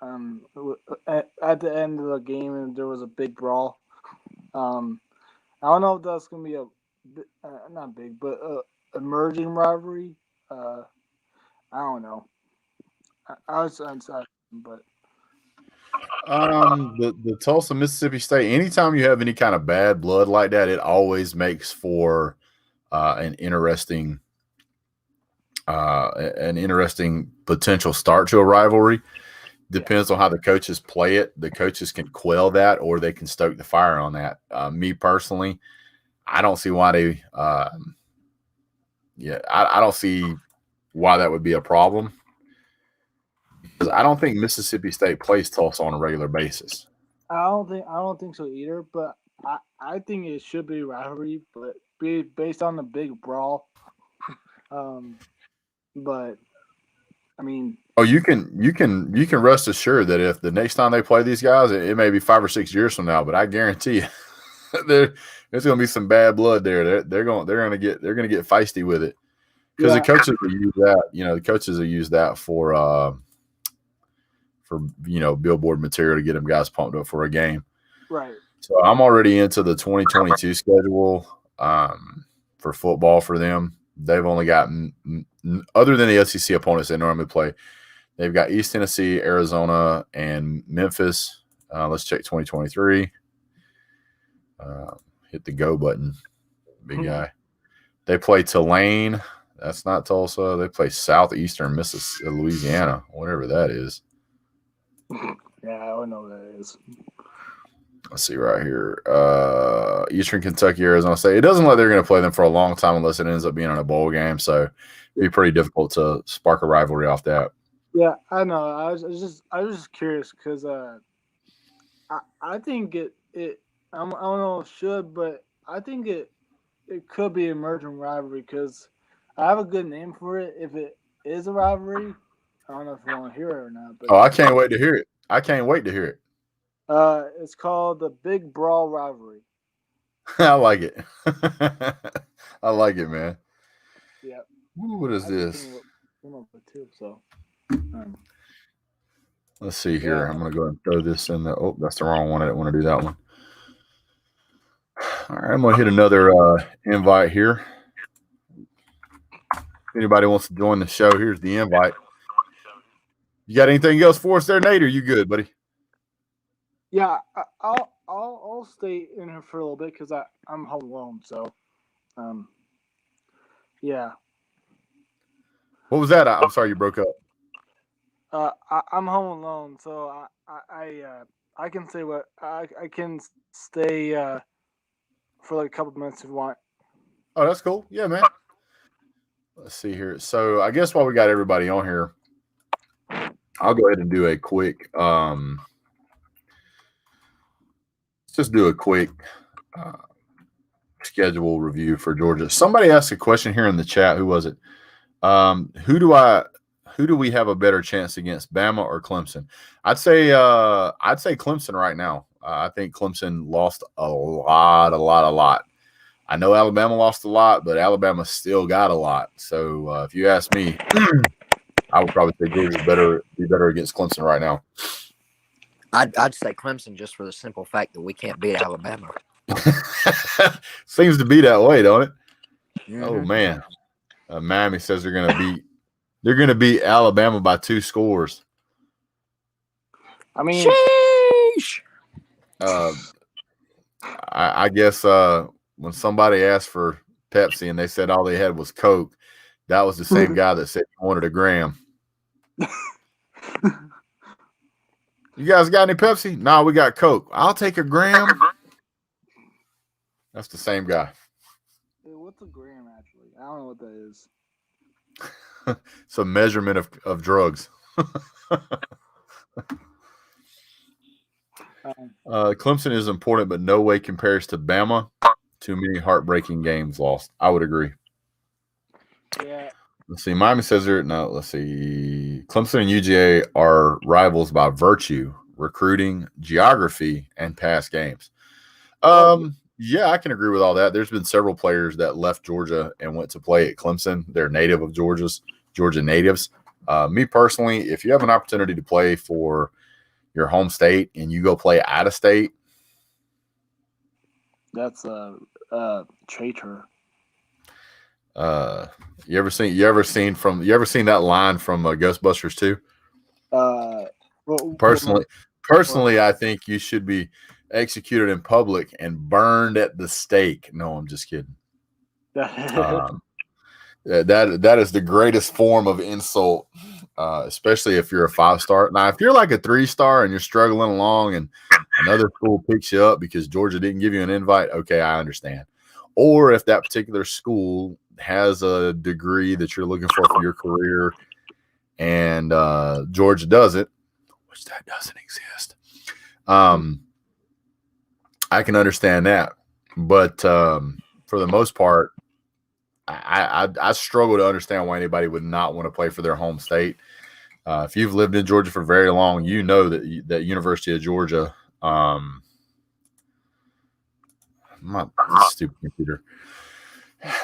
the end of the game and there was a big brawl. I don't know if that's gonna be not big, but emerging rivalry. I don't know. I was undecided, but the Tulsa, Mississippi State. Anytime you have any kind of bad blood like that, it always makes for an interesting potential start to a rivalry. Depends on how the coaches play it. The coaches can quell that, or they can stoke the fire on that. Me personally, I don't see why they. I don't see why that would be a problem, because I don't think Mississippi State plays Tulsa on a regular basis. I don't think so either. But I think it should be rivalry, but be based on the big brawl. But I mean, you can rest assured that if the next time they play these guys, it may be 5 or 6 years from now, but I guarantee you, there's going to be some bad blood there. They're going to get feisty with it, because the coaches will use that. The coaches will use that for billboard material to get them guys pumped up for a game. Right. So I'm already into the 2022 schedule for football for them. They've only got, other than the SEC opponents they normally play, they've got East Tennessee, Arizona, and Memphis. Let's check 2023. Hit the go button, big guy. They play Tulane. That's not Tulsa. They play Southeastern Mississippi, Louisiana, whatever that is. Yeah, I don't know what that is. Let's see right here. Eastern Kentucky, Arizona State. It doesn't look like they're going to play them for a long time unless it ends up being in a bowl game. So it'd be pretty difficult to spark a rivalry off that. Yeah, I know. I was just curious because I think it I don't know if it should, but I think it could be emerging rivalry because I have a good name for it. If it is a rivalry, I don't know if you want to hear it or not. But I can't wait to hear it. It's called the Big Brawl Rivalry. I like it. I like it, man. Yeah. What is this? Let's see here. I'm going to go ahead and throw this in there. Oh, that's the wrong one. I didn't want to do that one. All right, I'm going to hit another invite here. If anybody wants to join the show, here's the invite. You got anything else for us there, Nate? Or you good, buddy? Yeah, I'll stay in here for a little bit because I'm home alone. So, yeah. What was that? I'm sorry, you broke up. I'm home alone, so I can say what I can stay for like a couple minutes if you want. Oh, that's cool. Yeah, man. Let's see here. So I guess while we got everybody on here, I'll go ahead and do a quick let's just do a quick schedule review for Georgia. Somebody asked a question here in the chat. Who was it? Who do we have a better chance against, Bama or Clemson? I'd say Clemson right now. I think Clemson lost a lot. I know Alabama lost a lot, but Alabama still got a lot. So if you ask me, I would probably say Georgia's be better against Clemson right now. I'd say Clemson just for the simple fact that we can't beat Alabama. Seems to be that way, don't it? Mm-hmm. Oh man, Miami says they're gonna beat Alabama by 2 scores. I mean, sheesh. I guess when somebody asked for Pepsi and they said all they had was Coke, that was the same guy that said he wanted a gram. You guys got any Pepsi? No, we got Coke. I'll take a gram. That's the same guy. What's a gram actually? I don't know what that is. It's a measurement of drugs. Clemson is important, but no way compares to Bama. Too many heartbreaking games lost. I would agree. Yeah. Let's see. Miami says there. No, let's see. Clemson and UGA are rivals by virtue, recruiting, geography, and past games. Yeah, I can agree with all that. There's been several players that left Georgia and went to play at Clemson. They're native of Georgia natives. Me personally, if you have an opportunity to play for your home state and you go play out of state, that's a traitor. You ever seen that line from Ghostbusters 2? Personally, I think you should be executed in public and burned at the stake. No, I'm just kidding. That is the greatest form of insult, especially if you're a 5-star. Now, if you're like a 3-star and you're struggling along and another school picks you up because Georgia didn't give you an invite, okay, I understand. Or if that particular school has a degree that you're looking for your career and Georgia doesn't, which that doesn't exist, I can understand that. But for the most part, I struggle to understand why anybody would not want to play for their home state. If you've lived in Georgia for very long, you know that University of Georgia, my stupid computer.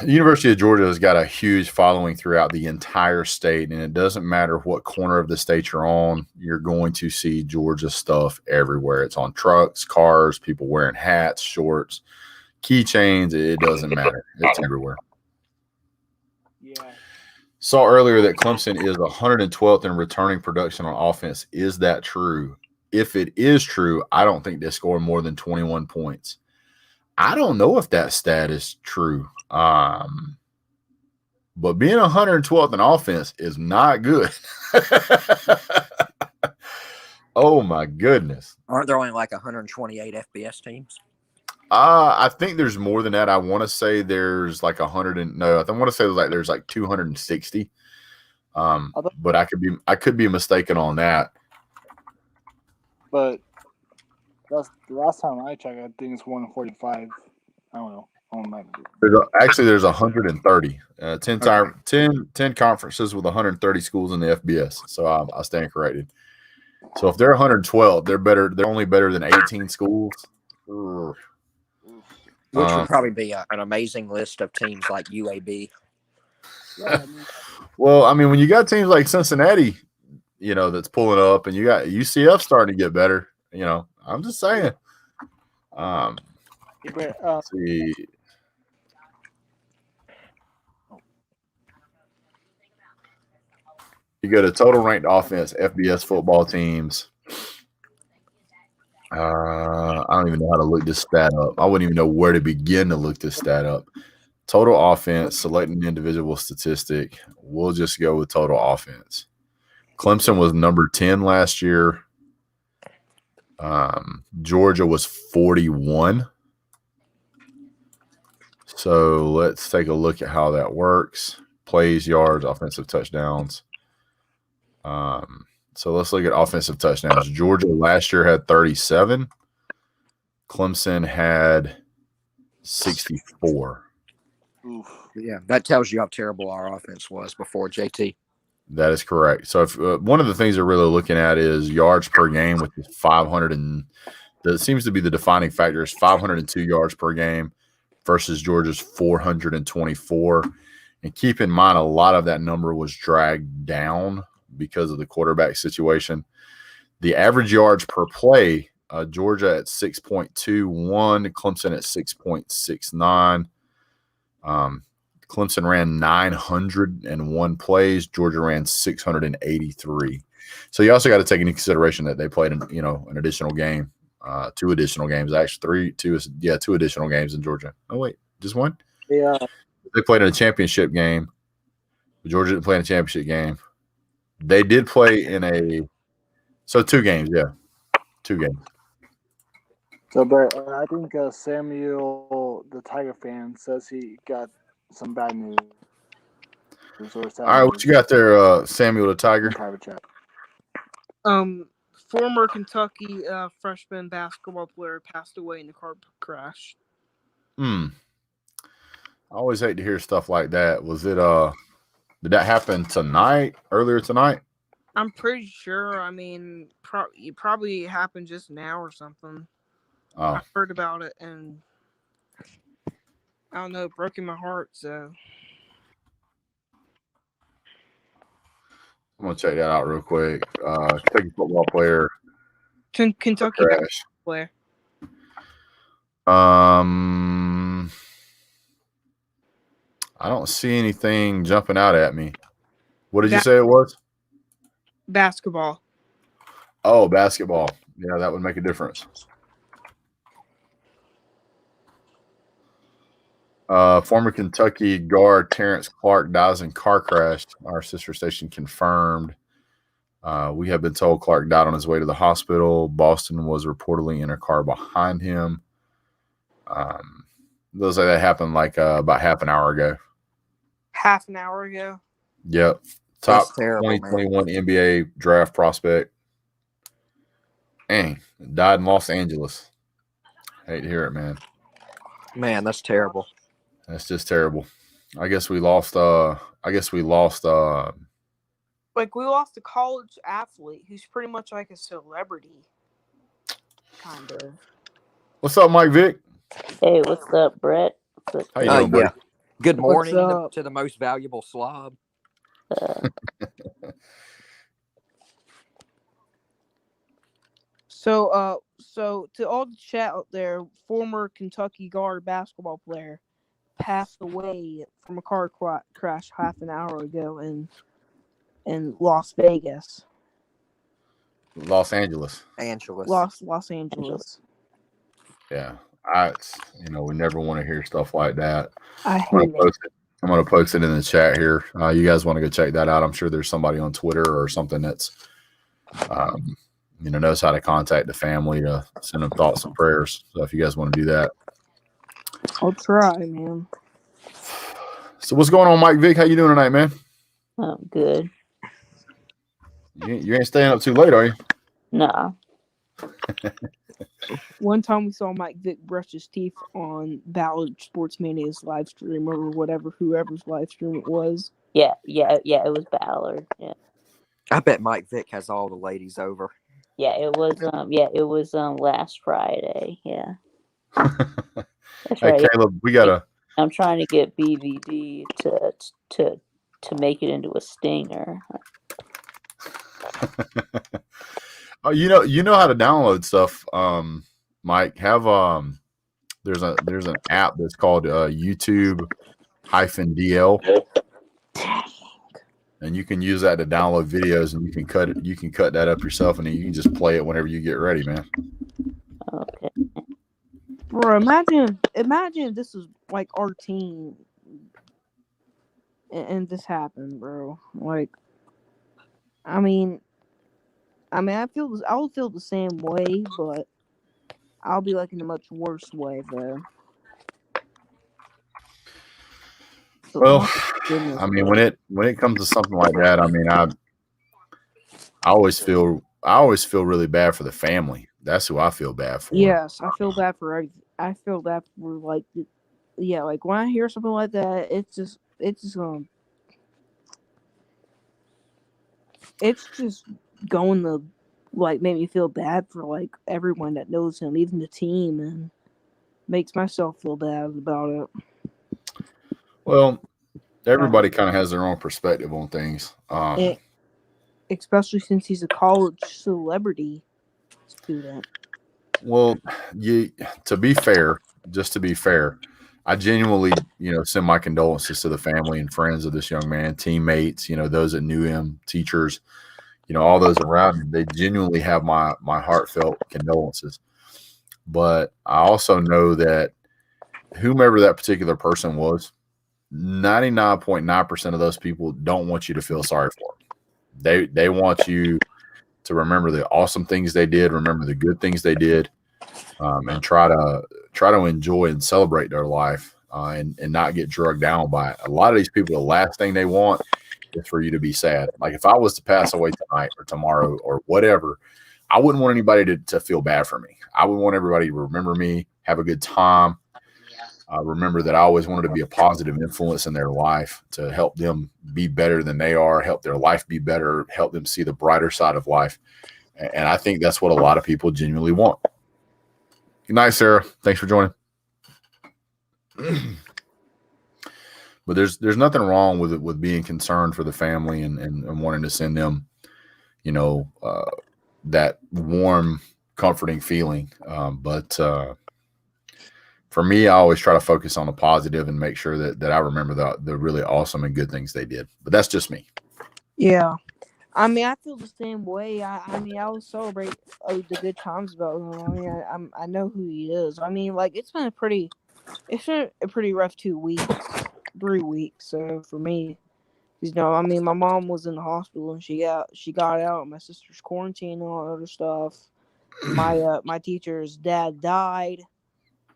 The University of Georgia has got a huge following throughout the entire state, and it doesn't matter what corner of the state you're on, you're going to see Georgia stuff everywhere. It's on trucks, cars, people wearing hats, shorts, keychains. It doesn't matter. It's everywhere. Yeah. Saw earlier that Clemson is 112th in returning production on offense. Is that true? If it is true, I don't think they score more than 21 points. I don't know if that stat is true. But being 112th in offense is not good. Oh my goodness. Aren't there only like 128 FBS teams? I think there's more than that. I want to say there's like 100 and no, I want to say there's like 260. But I could be mistaken on that. But that's the last time I checked. I think it's 145. I don't know. There's 130. 10 conferences with 130 schools in the FBS. So I stand corrected. So if they're 112, they're better. They're only better than 18 schools. Which would probably be an amazing list of teams like UAB. Well, I mean, when you got teams like Cincinnati, that's pulling up, and you got UCF starting to get better. I'm just saying. Let's see. You go to total ranked offense, FBS football teams. I don't even know how to look this stat up. I wouldn't even know where to begin to look this stat up. Total offense, selecting individual statistic. We'll just go with total offense. Clemson was number 10 last year. Georgia was 41. So let's take a look at how that works. Plays, yards, offensive touchdowns. So let's look at offensive touchdowns. Georgia last year had 37. Clemson had 64. Oof. Yeah, that tells you how terrible our offense was before JT. That is correct. So if one of the things they're really looking at is yards per game, which is 500, and that seems to be the defining factor is 502 yards per game versus Georgia's 424. And keep in mind, a lot of that number was dragged down because of the quarterback situation. The average yards per play, Georgia at 6.21, Clemson at 6.69. Clemson ran 901 plays. Georgia ran 683. So you also got to take into consideration that they played an additional game, 2 additional games, actually 2 additional games in Georgia. Oh wait, just one? Yeah. They played in a championship game. Georgia didn't play in a championship game. They did play in 2 games, yeah. 2 games. So, but I think Samuel, the Tiger fan, says he got some bad news. All right, what you got there, Samuel the Tiger? Private chat. Former Kentucky freshman basketball player passed away in a car crash. I always hate to hear stuff like that. Was it did that happen earlier tonight? I'm pretty sure. I mean, it probably happened just now or something. Oh. I heard about it and I don't know, it broke in my heart. So I'm gonna check that out real quick. Kentucky football player. Kentucky basketball player. I don't see anything jumping out at me. What did you say it was? Basketball. Oh, basketball. Yeah, that would make a difference. Former Kentucky guard Terence Clarke dies in car crash. Our sister station confirmed. We have been told Clarke died on his way to the hospital. Boston was reportedly in a car behind him. Looks like that happened about half an hour ago. Half an hour ago? Yep. Top terrible, 2021 NBA draft prospect. Dang, died in Los Angeles. Hate to hear it, man. Man, that's terrible. That's just terrible. I guess we lost. Like we lost a college athlete who's pretty much like a celebrity. Kind of. What's up, Mike Vick? Hey, what's up, Brett? How you doing, buddy? Yeah. Good morning up? to the most valuable slob. So to all the chat out there, former Kentucky guard basketball player passed away from a car crash half an hour ago in Las Vegas. Los Angeles. Los Angeles. Yeah, we never want to hear stuff like that. I hate it. I'm going to post it in the chat here. You guys want to go check that out? I'm sure there's somebody on Twitter or something that's, knows how to contact the family to send them thoughts and prayers. So if you guys want to do that, I'll try, man. So what's going on, Mike Vick? How you doing tonight, man? I'm good. You ain't staying up too late, are you? Nah. One time we saw Mike Vick brush his teeth on Ballard Sportsmania's live stream or whoever's live stream it was. Yeah, it was Ballard. Yeah. I bet Mike Vick has all the ladies over. Yeah, it was last Friday. Yeah. That's Hey, right. Caleb, we gotta. I'm trying to get BVD to make it into a stinger. Oh, you know how to download stuff, Mike. Have there's an app that's called YouTube-DL, and you can use that to download videos, and you can cut that up yourself, and then you can just play it whenever you get ready, man. Okay. Bro, imagine this is like our team, and this happened, bro. Like, I mean, I will feel the same way, but I'll be like in a much worse way, though. Well, my goodness. I mean, when it comes to something like that, I mean, I always feel really bad for the family. That's who I feel bad for. Yes, I feel bad for I feel bad for like yeah, like when I hear something like that, it's just going to like make me feel bad for like everyone that knows him, even the team, and makes myself feel bad about it. Well, everybody kind of has their own perspective on things. And especially since he's a college celebrity student. Well, to be fair, I genuinely, send my condolences to the family and friends of this young man, teammates, those that knew him, teachers, all those around him. They genuinely have my heartfelt condolences. But I also know that whomever that particular person was, 99.9% of those people don't want you to feel sorry for them. They want you to remember the awesome things they did, remember the good things they did, and try to enjoy and celebrate their life, and not get drugged down by it. A lot of these people, the last thing they want is for you to be sad. Like if I was to pass away tonight or tomorrow or whatever, I wouldn't want anybody to feel bad for me. I would want everybody to remember me, have a good time. Remember that I always wanted to be a positive influence in their life to help them be better than they are, help their life be better, help them see the brighter side of life. And I think that's what a lot of people genuinely want. Good night, Sarah. Thanks for joining. But there's nothing wrong with being concerned for the family and wanting to send them, that warm, comforting feeling. But for me, I always try to focus on the positive and make sure that I remember the really awesome and good things they did. But that's just me. Yeah. I mean, I feel the same way. I mean, I will celebrate the good times about him. I mean, I know who he is. I mean, like it's been a pretty rough 2 weeks, 3 weeks. So for me, I mean, my mom was in the hospital and she got out. My sister's quarantined and all that other stuff. My teacher's dad died,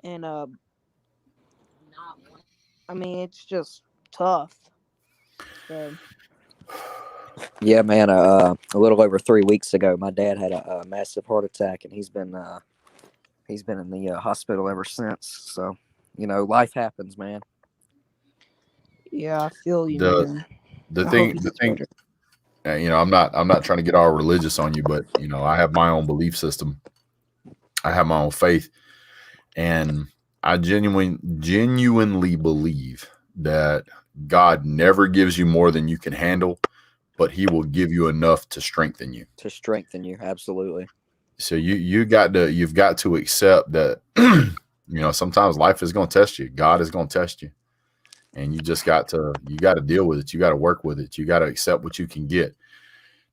and I mean, it's just tough. So. Yeah, man. A little over 3 weeks ago, my dad had a massive heart attack, and he's been in the hospital ever since. So, life happens, man. Yeah, I feel you, man. The thing, I'm not trying to get all religious on you, but I have my own belief system. I have my own faith, and I genuinely believe that God never gives you more than you can handle, but He will give you enough to strengthen you. Absolutely. So you've got to accept that. Sometimes life is going to test you. God is going to test you, and you got to deal with it. You got to work with it. You got to accept what you can get.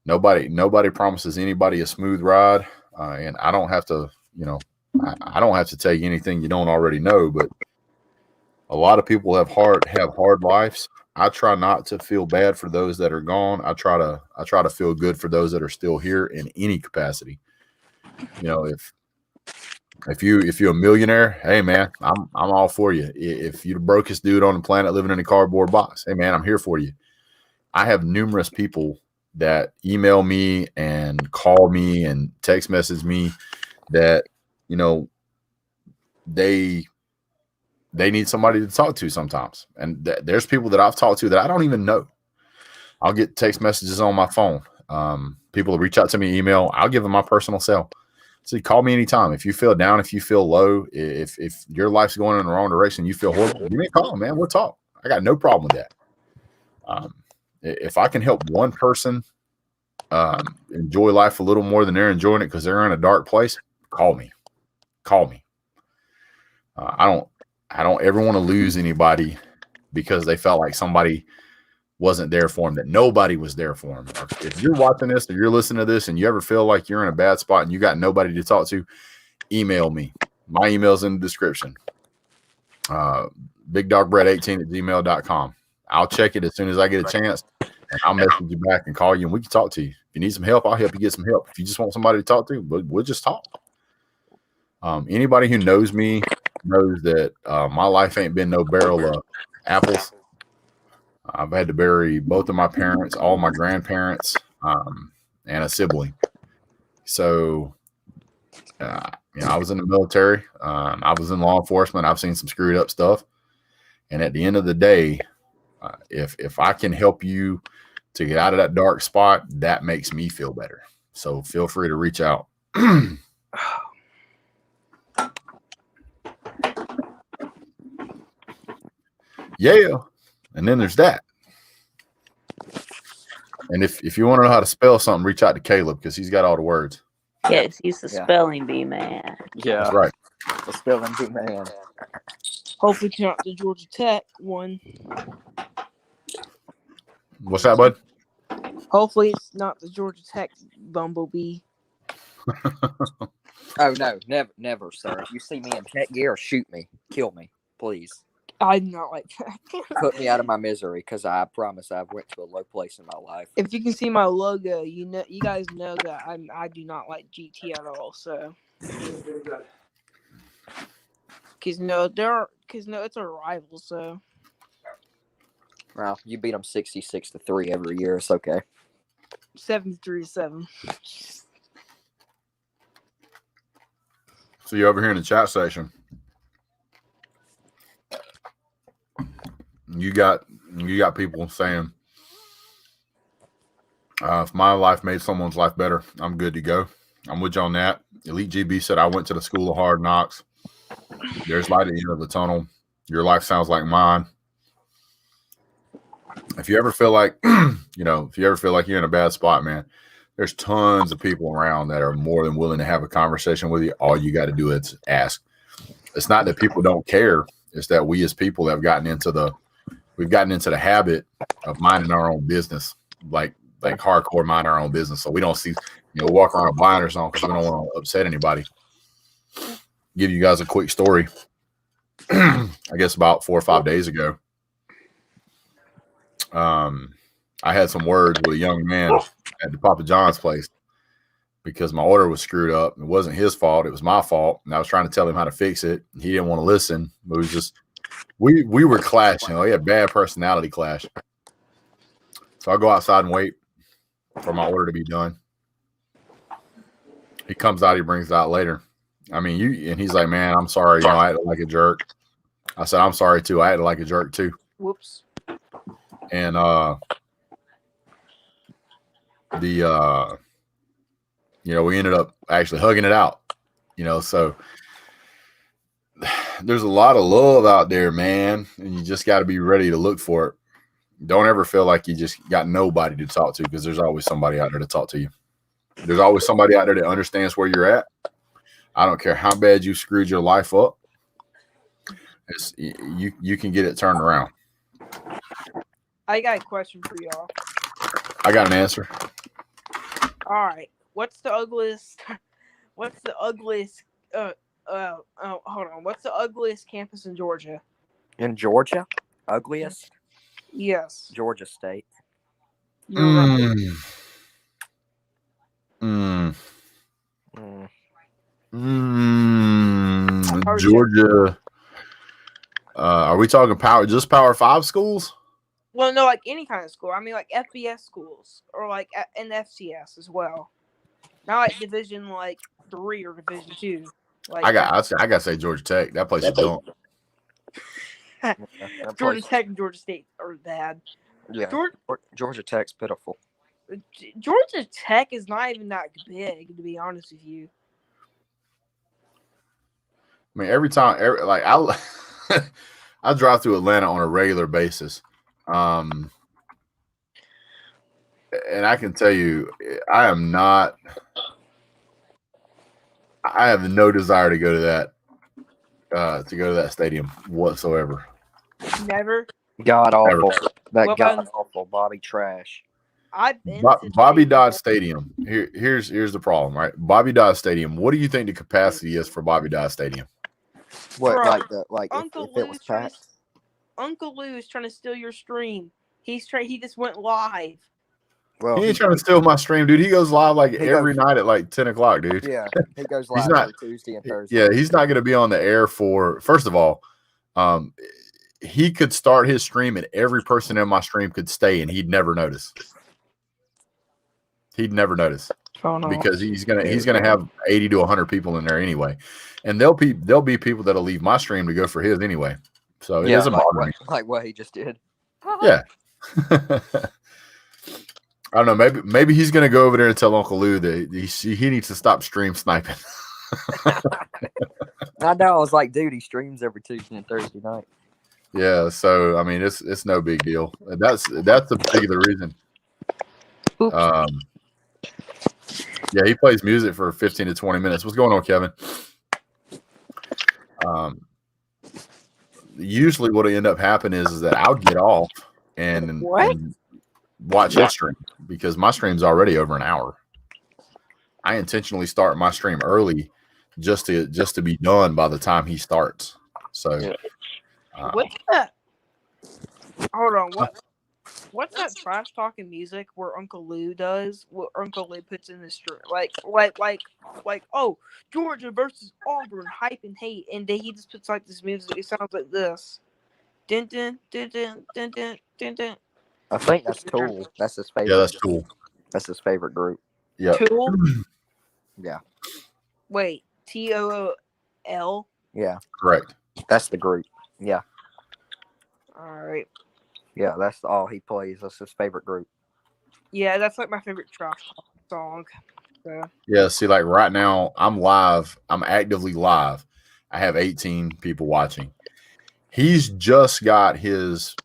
Nobody promises anybody a smooth ride, and I don't have to. I don't have to tell you anything you don't already know. But a lot of people have hard lives. I try not to feel bad for those that are gone. I try to feel good for those that are still here in any capacity. If you're a millionaire, hey man, I'm all for you. If you're the brokest dude on the planet living in a cardboard box, hey man, I'm here for you. I have numerous people that email me and call me and text message me that they need somebody to talk to sometimes. And there's people that I've talked to that I don't even know. I'll get text messages on my phone. People will reach out to me, email. I'll give them my personal cell. So call me anytime. If you feel down, if you feel low, if your life's going in the wrong direction, you feel horrible, give me a call, man. We'll talk. I got no problem with that. If I can help one person enjoy life a little more than they're enjoying it because they're in a dark place, call me. I don't ever want to lose anybody because they felt like somebody wasn't there for them, that nobody was there for them. If you're watching this or you're listening to this and you ever feel like you're in a bad spot and you got nobody to talk to, email me. My email's in the description. BigDogBread18@gmail.com. I'll check it as soon as I get a chance, and I'll message you back and call you, and we can talk to you. If you need some help, I'll help you get some help. If you just want somebody to talk to, we'll just talk. Anybody who knows me knows that my life ain't been no barrel of apples. I've had to bury both of my parents, all my grandparents, and a sibling. So, I was in the military. I was in law enforcement. I've seen some screwed up stuff. And at the end of the day, if I can help you to get out of that dark spot, that makes me feel better. So feel free to reach out. Yeah. And then there's that. And if you want to know how to spell something, reach out to Caleb because he's got all the words. Yes, he's the Yeah. spelling bee man. Yeah, That's right. the spelling bee man. Hopefully, it's not the Georgia Tech one. What's that, bud? Hopefully, it's not the Georgia Tech bumblebee. Oh no, never, sir. If you see me in tech gear, shoot me, kill me, please. I'm not like that. Put me out of my misery, because I promise I've went to a low place in my life. If you can see my logo, you guys know that I do not like GT at all. So, because it's a rival. So, Well, you beat them 66-3 every year. It's okay. 73-7. So you're over here in the chat section. You got people saying, if my life made someone's life better, I'm good to go. I'm with you on that. Elite GB said, I went to the school of hard knocks. There's light at the end of the tunnel. Your life sounds like mine. If you ever feel like, if you ever feel like you're in a bad spot, man, there's tons of people around that are more than willing to have a conversation with you. All you got to do is ask. It's not that people don't care. It's that we as people have gotten into the habit of minding our own business, like hardcore mind our own business. So we don't walk around with blinders on because we don't want to upset anybody. Give you guys a quick story. I guess about 4 or 5 days ago, I had some words with a young man at the Papa John's place because my order was screwed up. It wasn't his fault. It was my fault. And I was trying to tell him how to fix it. He didn't want to listen. But it was just, we were clashing. We had bad personality clash. So I go outside and wait for my order to be done. He comes out. He brings it out later. I mean, and he's like, man, I'm sorry. I acted like a jerk. I said, I'm sorry too. I acted like a jerk too. Whoops. And we ended up actually hugging it out, so there's a lot of love out there, man, and you just got to be ready to look for it. Don't ever feel like you just got nobody to talk to, because there's always somebody out there to talk to you. There's always somebody out there that understands where you're at. I don't care how bad you screwed your life up. You can get it turned around. I got a question for y'all. I got an answer. All right. What's the ugliest hold on. What's the ugliest campus in Georgia? In Georgia, ugliest? Yes. Georgia State. You're right. Georgia. Are we talking Power 5 schools? Well, no, like any kind of school. I mean, like FBS schools or like an FCS as well. Not like Division 3 or Division 2. Like I gotta say Georgia Tech. That place is dumb. Georgia Tech and Georgia State are bad. Yeah. Georgia Tech's pitiful. Georgia Tech is not even that big, to be honest with you. I mean, every time, I drive through Atlanta on a regular basis. And I can tell you, I have no desire to go to that stadium whatsoever. Never. God awful. That Well, god awful Bobby trash. I've been to Bobby stadiums. Dodd Stadium. Here's the problem, right? Bobby Dodd Stadium. What do you think the capacity is for Bobby Dodd Stadium? What, Bro, Uncle if it was Lou's trying packed? Uncle Lou is trying to steal your stream. He just went live. Well, He ain't trying to steal my stream, dude. He goes live He every goes- night at 10 o'clock, dude. yeah, he goes live not- every Tuesday and Thursday. Yeah, he's not going to be on the air for. First of all, he could start his stream and every person in my stream could stay and he'd never notice. He'd never notice Oh no. because he's gonna have 80 to 100 people in there anyway, and there'll be people that'll leave my stream to go for his anyway. So it doesn't bother me. Like what he just did. Yeah. I don't know. Maybe he's gonna go over there and tell Uncle Lou that he needs to stop stream sniping. I know. I was like, dude, he streams every Tuesday and Thursday night. Yeah. So I mean, it's no big deal. That's a particular reason. Oops. Yeah, he plays music for 15 to 20 minutes. What's going on, Kevin? Usually what will end up happening is that I'll get off and watch his stream because my stream's already over an hour. I intentionally start my stream early just to be done by the time he starts. So What's that? Hold on. What's that trash talking music where Uncle Lou does? What Uncle Lou puts in the stream, like, oh, Georgia versus Auburn, hype and hate, and then he just puts like this music. It sounds like this. Dun dun dun dun dun dun dun dun. I think that's Tool. That's his favorite. yeah, that's cool. That's his favorite group. Yeah. Tool. Yeah. Wait, TOOL. Yeah. Correct. That's the group. Yeah. All right. Yeah, that's all he plays. That's his favorite group. Yeah, that's like my favorite trash talk song. So. Yeah, see, like right now, I'm live. I'm actively live. I have 18 people watching. He's just got his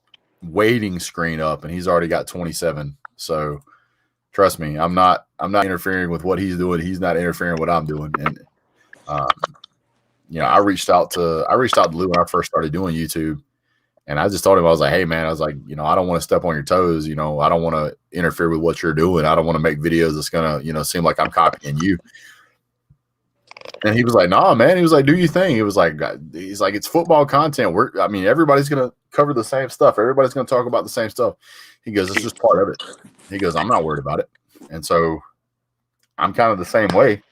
waiting screen up, and he's already got 27. So, trust me, I'm not interfering with what he's doing. He's not interfering with what I'm doing. And I reached out to Lou when I first started doing YouTube. And I just told him, I was like, hey, man, I was like, I don't want to step on your toes. I don't want to interfere with what you're doing. I don't want to make videos that's going to, seem like I'm copying you. And he was like, nah, man. He was like, do you think? He's like, it's football content. Everybody's going to cover the same stuff. Everybody's going to talk about the same stuff. He goes, it's just part of it. He goes, I'm not worried about it. And so I'm kind of the same way.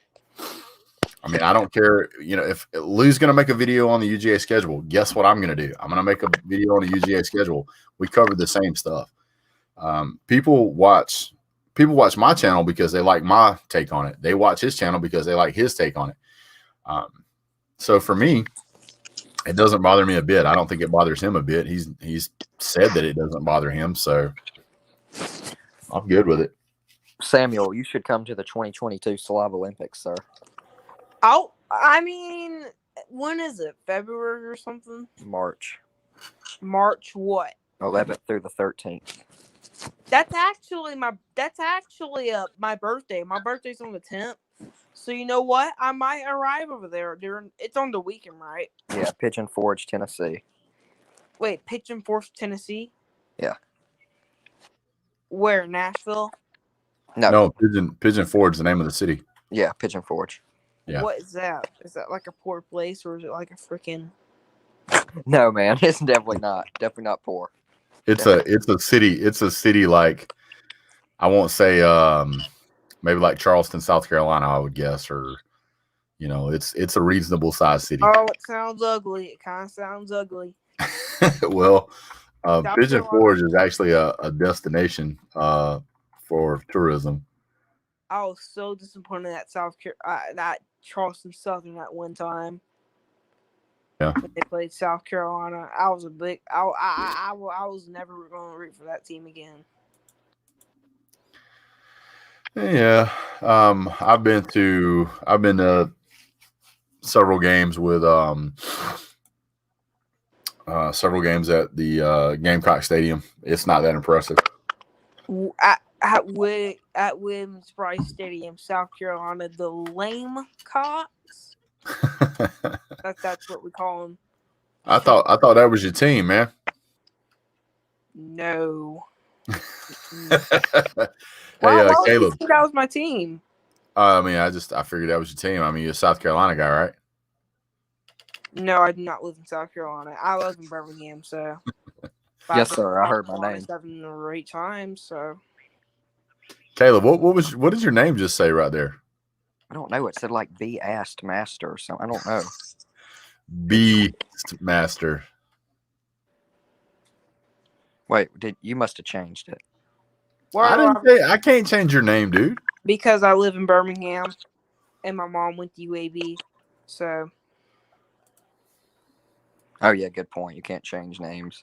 I don't care, if Lou's going to make a video on the UGA schedule, guess what I'm going to do? I'm going to make a video on the UGA schedule. We cover the same stuff. People watch my channel because they like my take on it. They watch his channel because they like his take on it. So for me, it doesn't bother me a bit. I don't think it bothers him a bit. He's said that it doesn't bother him, so I'm good with it. Samuel, you should come to the 2022 Slav Olympics, sir. Oh, when is it? February or something? March March what? 11th through the 13th. That's actually my birthday. My birthday's on the 10th. So you know what? I might arrive over there it's on the weekend, right? Yeah, Pigeon Forge, Tennessee. Wait, Pigeon Forge, Tennessee? Yeah. Where, Nashville? No, Pigeon Forge is the name of the city. Yeah, Pigeon Forge. Yeah. What is that? Is that like a poor place or is it like a freaking? No, man, it's definitely not poor. It's a city. It's a city like, I won't say maybe like Charleston, South Carolina, I would guess, or it's a reasonable sized city. Oh, it sounds ugly. It kind of sounds ugly. Well, Pigeon Forge is actually a destination for tourism. I was so disappointed at that Charleston Southern at one time. Yeah. When they played South Carolina, I was never going to root for that team again. Yeah, I've been to several games with several games at the Gamecock Stadium. It's not that impressive. At Williams Brice Stadium, South Carolina, the Lame Cocks. That's what we call them. I thought that was your team, man. No. Hey, Caleb. That was my team. I figured that was your team. You're a South Carolina guy, right? No, I do not live in South Carolina. I live in Birmingham, so. Yes, sir. I heard my name 7 or 8 times, so. Caleb, what did your name just say right there? I don't know. It said like "Be Asked Master" or something. I don't know. Beast Master. Wait, you must have changed it? Why, I didn't Robert? say I can't change your name, dude. Because I live in Birmingham, and my mom went to UAB, so Oh yeah, good point. You can't change names.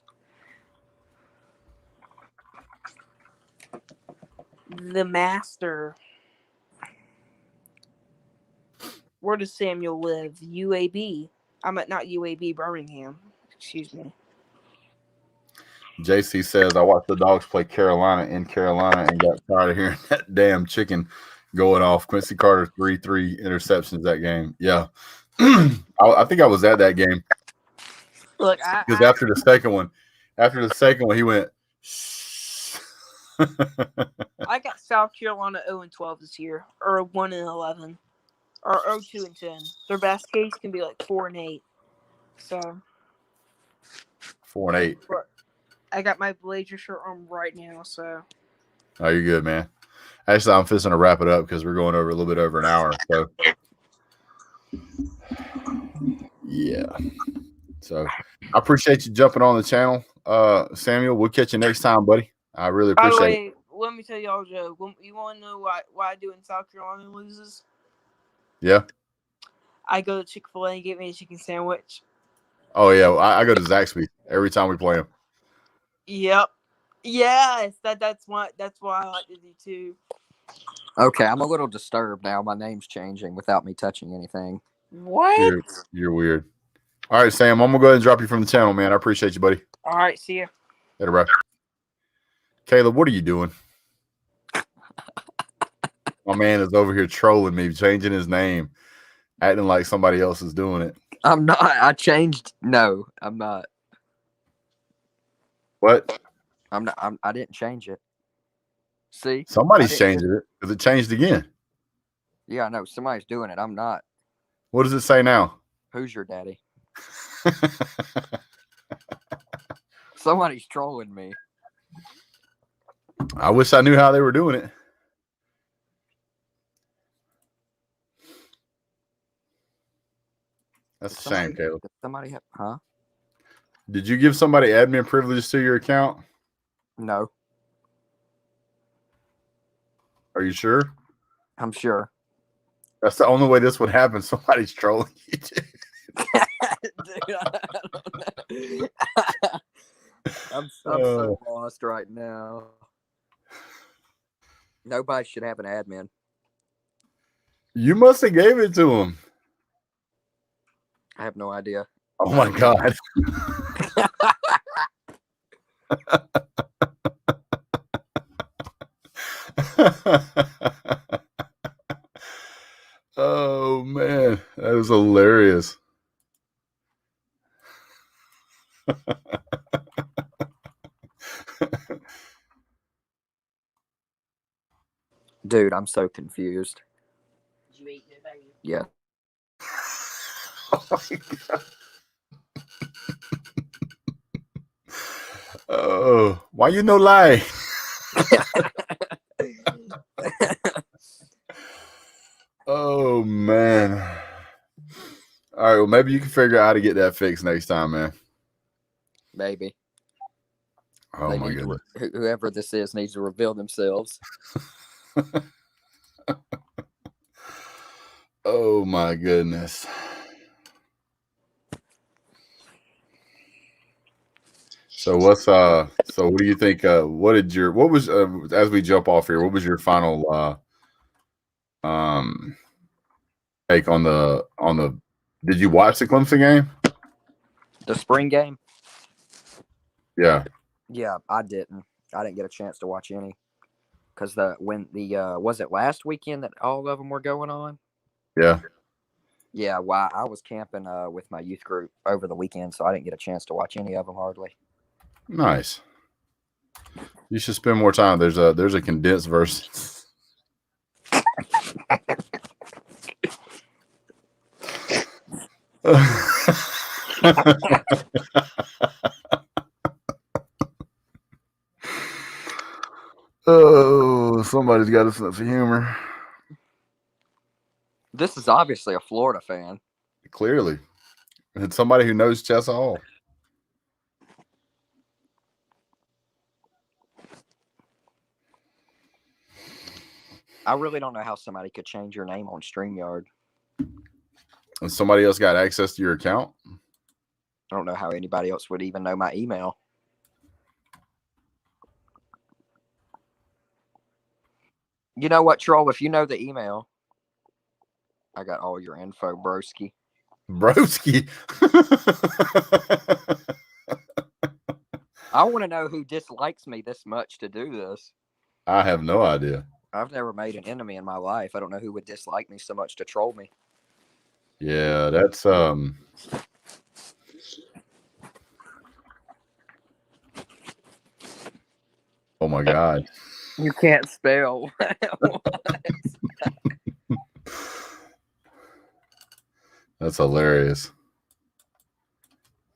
the master. Where does Samuel live? UAB. I'm at not UAB, Birmingham. Excuse me. JC says I watched the Dogs play Carolina in Carolina and got tired of hearing that damn chicken going off. Quincy Carter 3 interceptions that game. Yeah, I think I was at that game Look, because after the second one, he went. I got South Carolina 0-12 this year, or 1-11, or 2-10. Their best case can be like 4-8. So 4-8. I got my Blazer shirt on right now. So Oh, you're good, man. Actually, I'm fixing to wrap it up because we're going over a little bit over an hour. So yeah. So I appreciate you jumping on the channel, Samuel. We'll catch you next time, buddy. I really by the appreciate it. way, let me tell y'all a joke. You want to know why I do when South Carolina loses? Yeah. I go to Chick-fil-A and get me a chicken sandwich. Oh yeah, I go to Zaxby's every time we play them. Yep. Yes, that's why I like to do too. Okay, I'm a little disturbed now. My name's changing without me touching anything. What? You're weird. All right, Sam, I'm gonna go ahead and drop you from the channel, man. I appreciate you, buddy. All right, see ya. Later, bro. Caleb, what are you doing? My man is over here trolling me, changing his name, acting like somebody else is doing it. I'm not. I changed. No, I'm not. What? I'm not. I didn't change it. See, Somebody's changing it because it changed again. Yeah, I know. Somebody's doing it. I'm not. What does it say now? Who's your daddy? Somebody's trolling me. I wish I knew how they were doing it. That's a shame, Caleb. Did somebody have, huh? Did you give somebody admin privileges to your account? No, Are you sure? I'm sure. That's the only way this would happen. Somebody's trolling you. Dude, I don't know. I'm so lost right now. Nobody should have an admin. You must have gave it to him. I have no idea. Oh my God. Oh man, that is hilarious. Dude, I'm so confused. Did you eat it, baby? Yeah. Oh my God. Oh, why you no lie? Oh man. All right, well maybe you can figure out how to get that fixed next time, man. Maybe. Oh my goodness. Whoever this is needs to reveal themselves. Oh my goodness. So what's so what do you think what was as we jump off here, what was your final take on the did you watch the Clemson game? The spring game? Yeah. Yeah, I didn't. I didn't get a chance to watch any. Because was it last weekend that all of them were going on? Yeah. Yeah, well, I was camping with my youth group over the weekend, so I didn't get a chance to watch any of them hardly. Nice. You should spend more time. There's a condensed version. Oh, somebody's got a sense of humor. This is obviously a Florida fan. Clearly. And somebody who knows Chess Hall. I really don't know how somebody could change your name on StreamYard. And somebody else got access to your account? I don't know how anybody else would even know my email. You know what, Troll? If you know the email, I got all your info, broski. Broski. I want to know who dislikes me this much to do this. I have no idea. I've never made an enemy in my life. I don't know who would dislike me so much to troll me. Yeah, that's Oh my God. You can't spell. That's hilarious.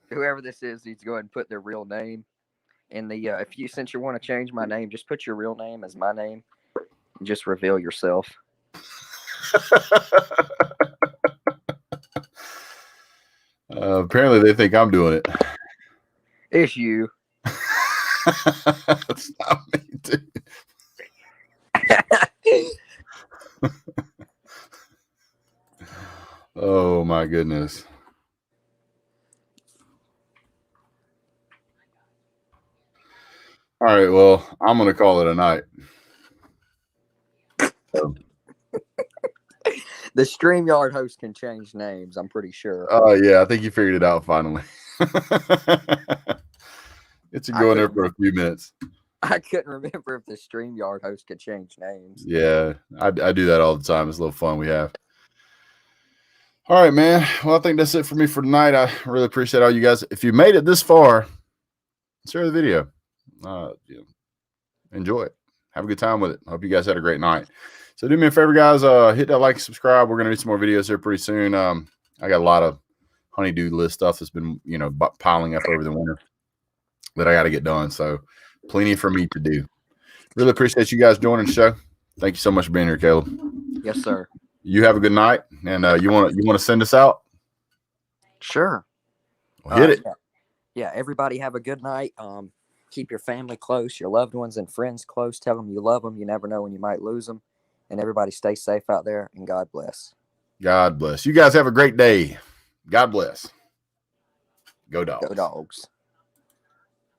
Whoever this is needs to go ahead and put their real name in the since you want to change my name, just put your real name as my name and just reveal yourself. Apparently they think I'm doing it. It's you. It's not me, dude. Oh my goodness. All right, well, I'm gonna call it a night. So. The StreamYard host can change names, I'm pretty sure. Oh yeah, I think you figured it out finally. It's a go in there for a few minutes. I couldn't remember if the StreamYard host could change names. Yeah, I do that all the time. It's a little fun we have. All right, man. Well, I think that's it for me for tonight. I really appreciate all you guys. If you made it this far, share the video. Enjoy it. Have a good time with it. Hope you guys had a great night. So do me a favor, guys. Hit that like, subscribe. We're gonna do some more videos here pretty soon. I got a lot of honeydew list stuff that's been piling up over the winter that I got to get done. So plenty for me to do. Really appreciate you guys joining the show. Thank you so much for being here, Caleb. Yes, sir. You have a good night, and you want to send us out? Sure. Well, hit it. Yeah. Everybody have a good night. Keep your family close, your loved ones and friends close. Tell them you love them. You never know when you might lose them. And everybody stay safe out there, and God bless. God bless. You guys have a great day. God bless. Go Dogs. Go Dogs.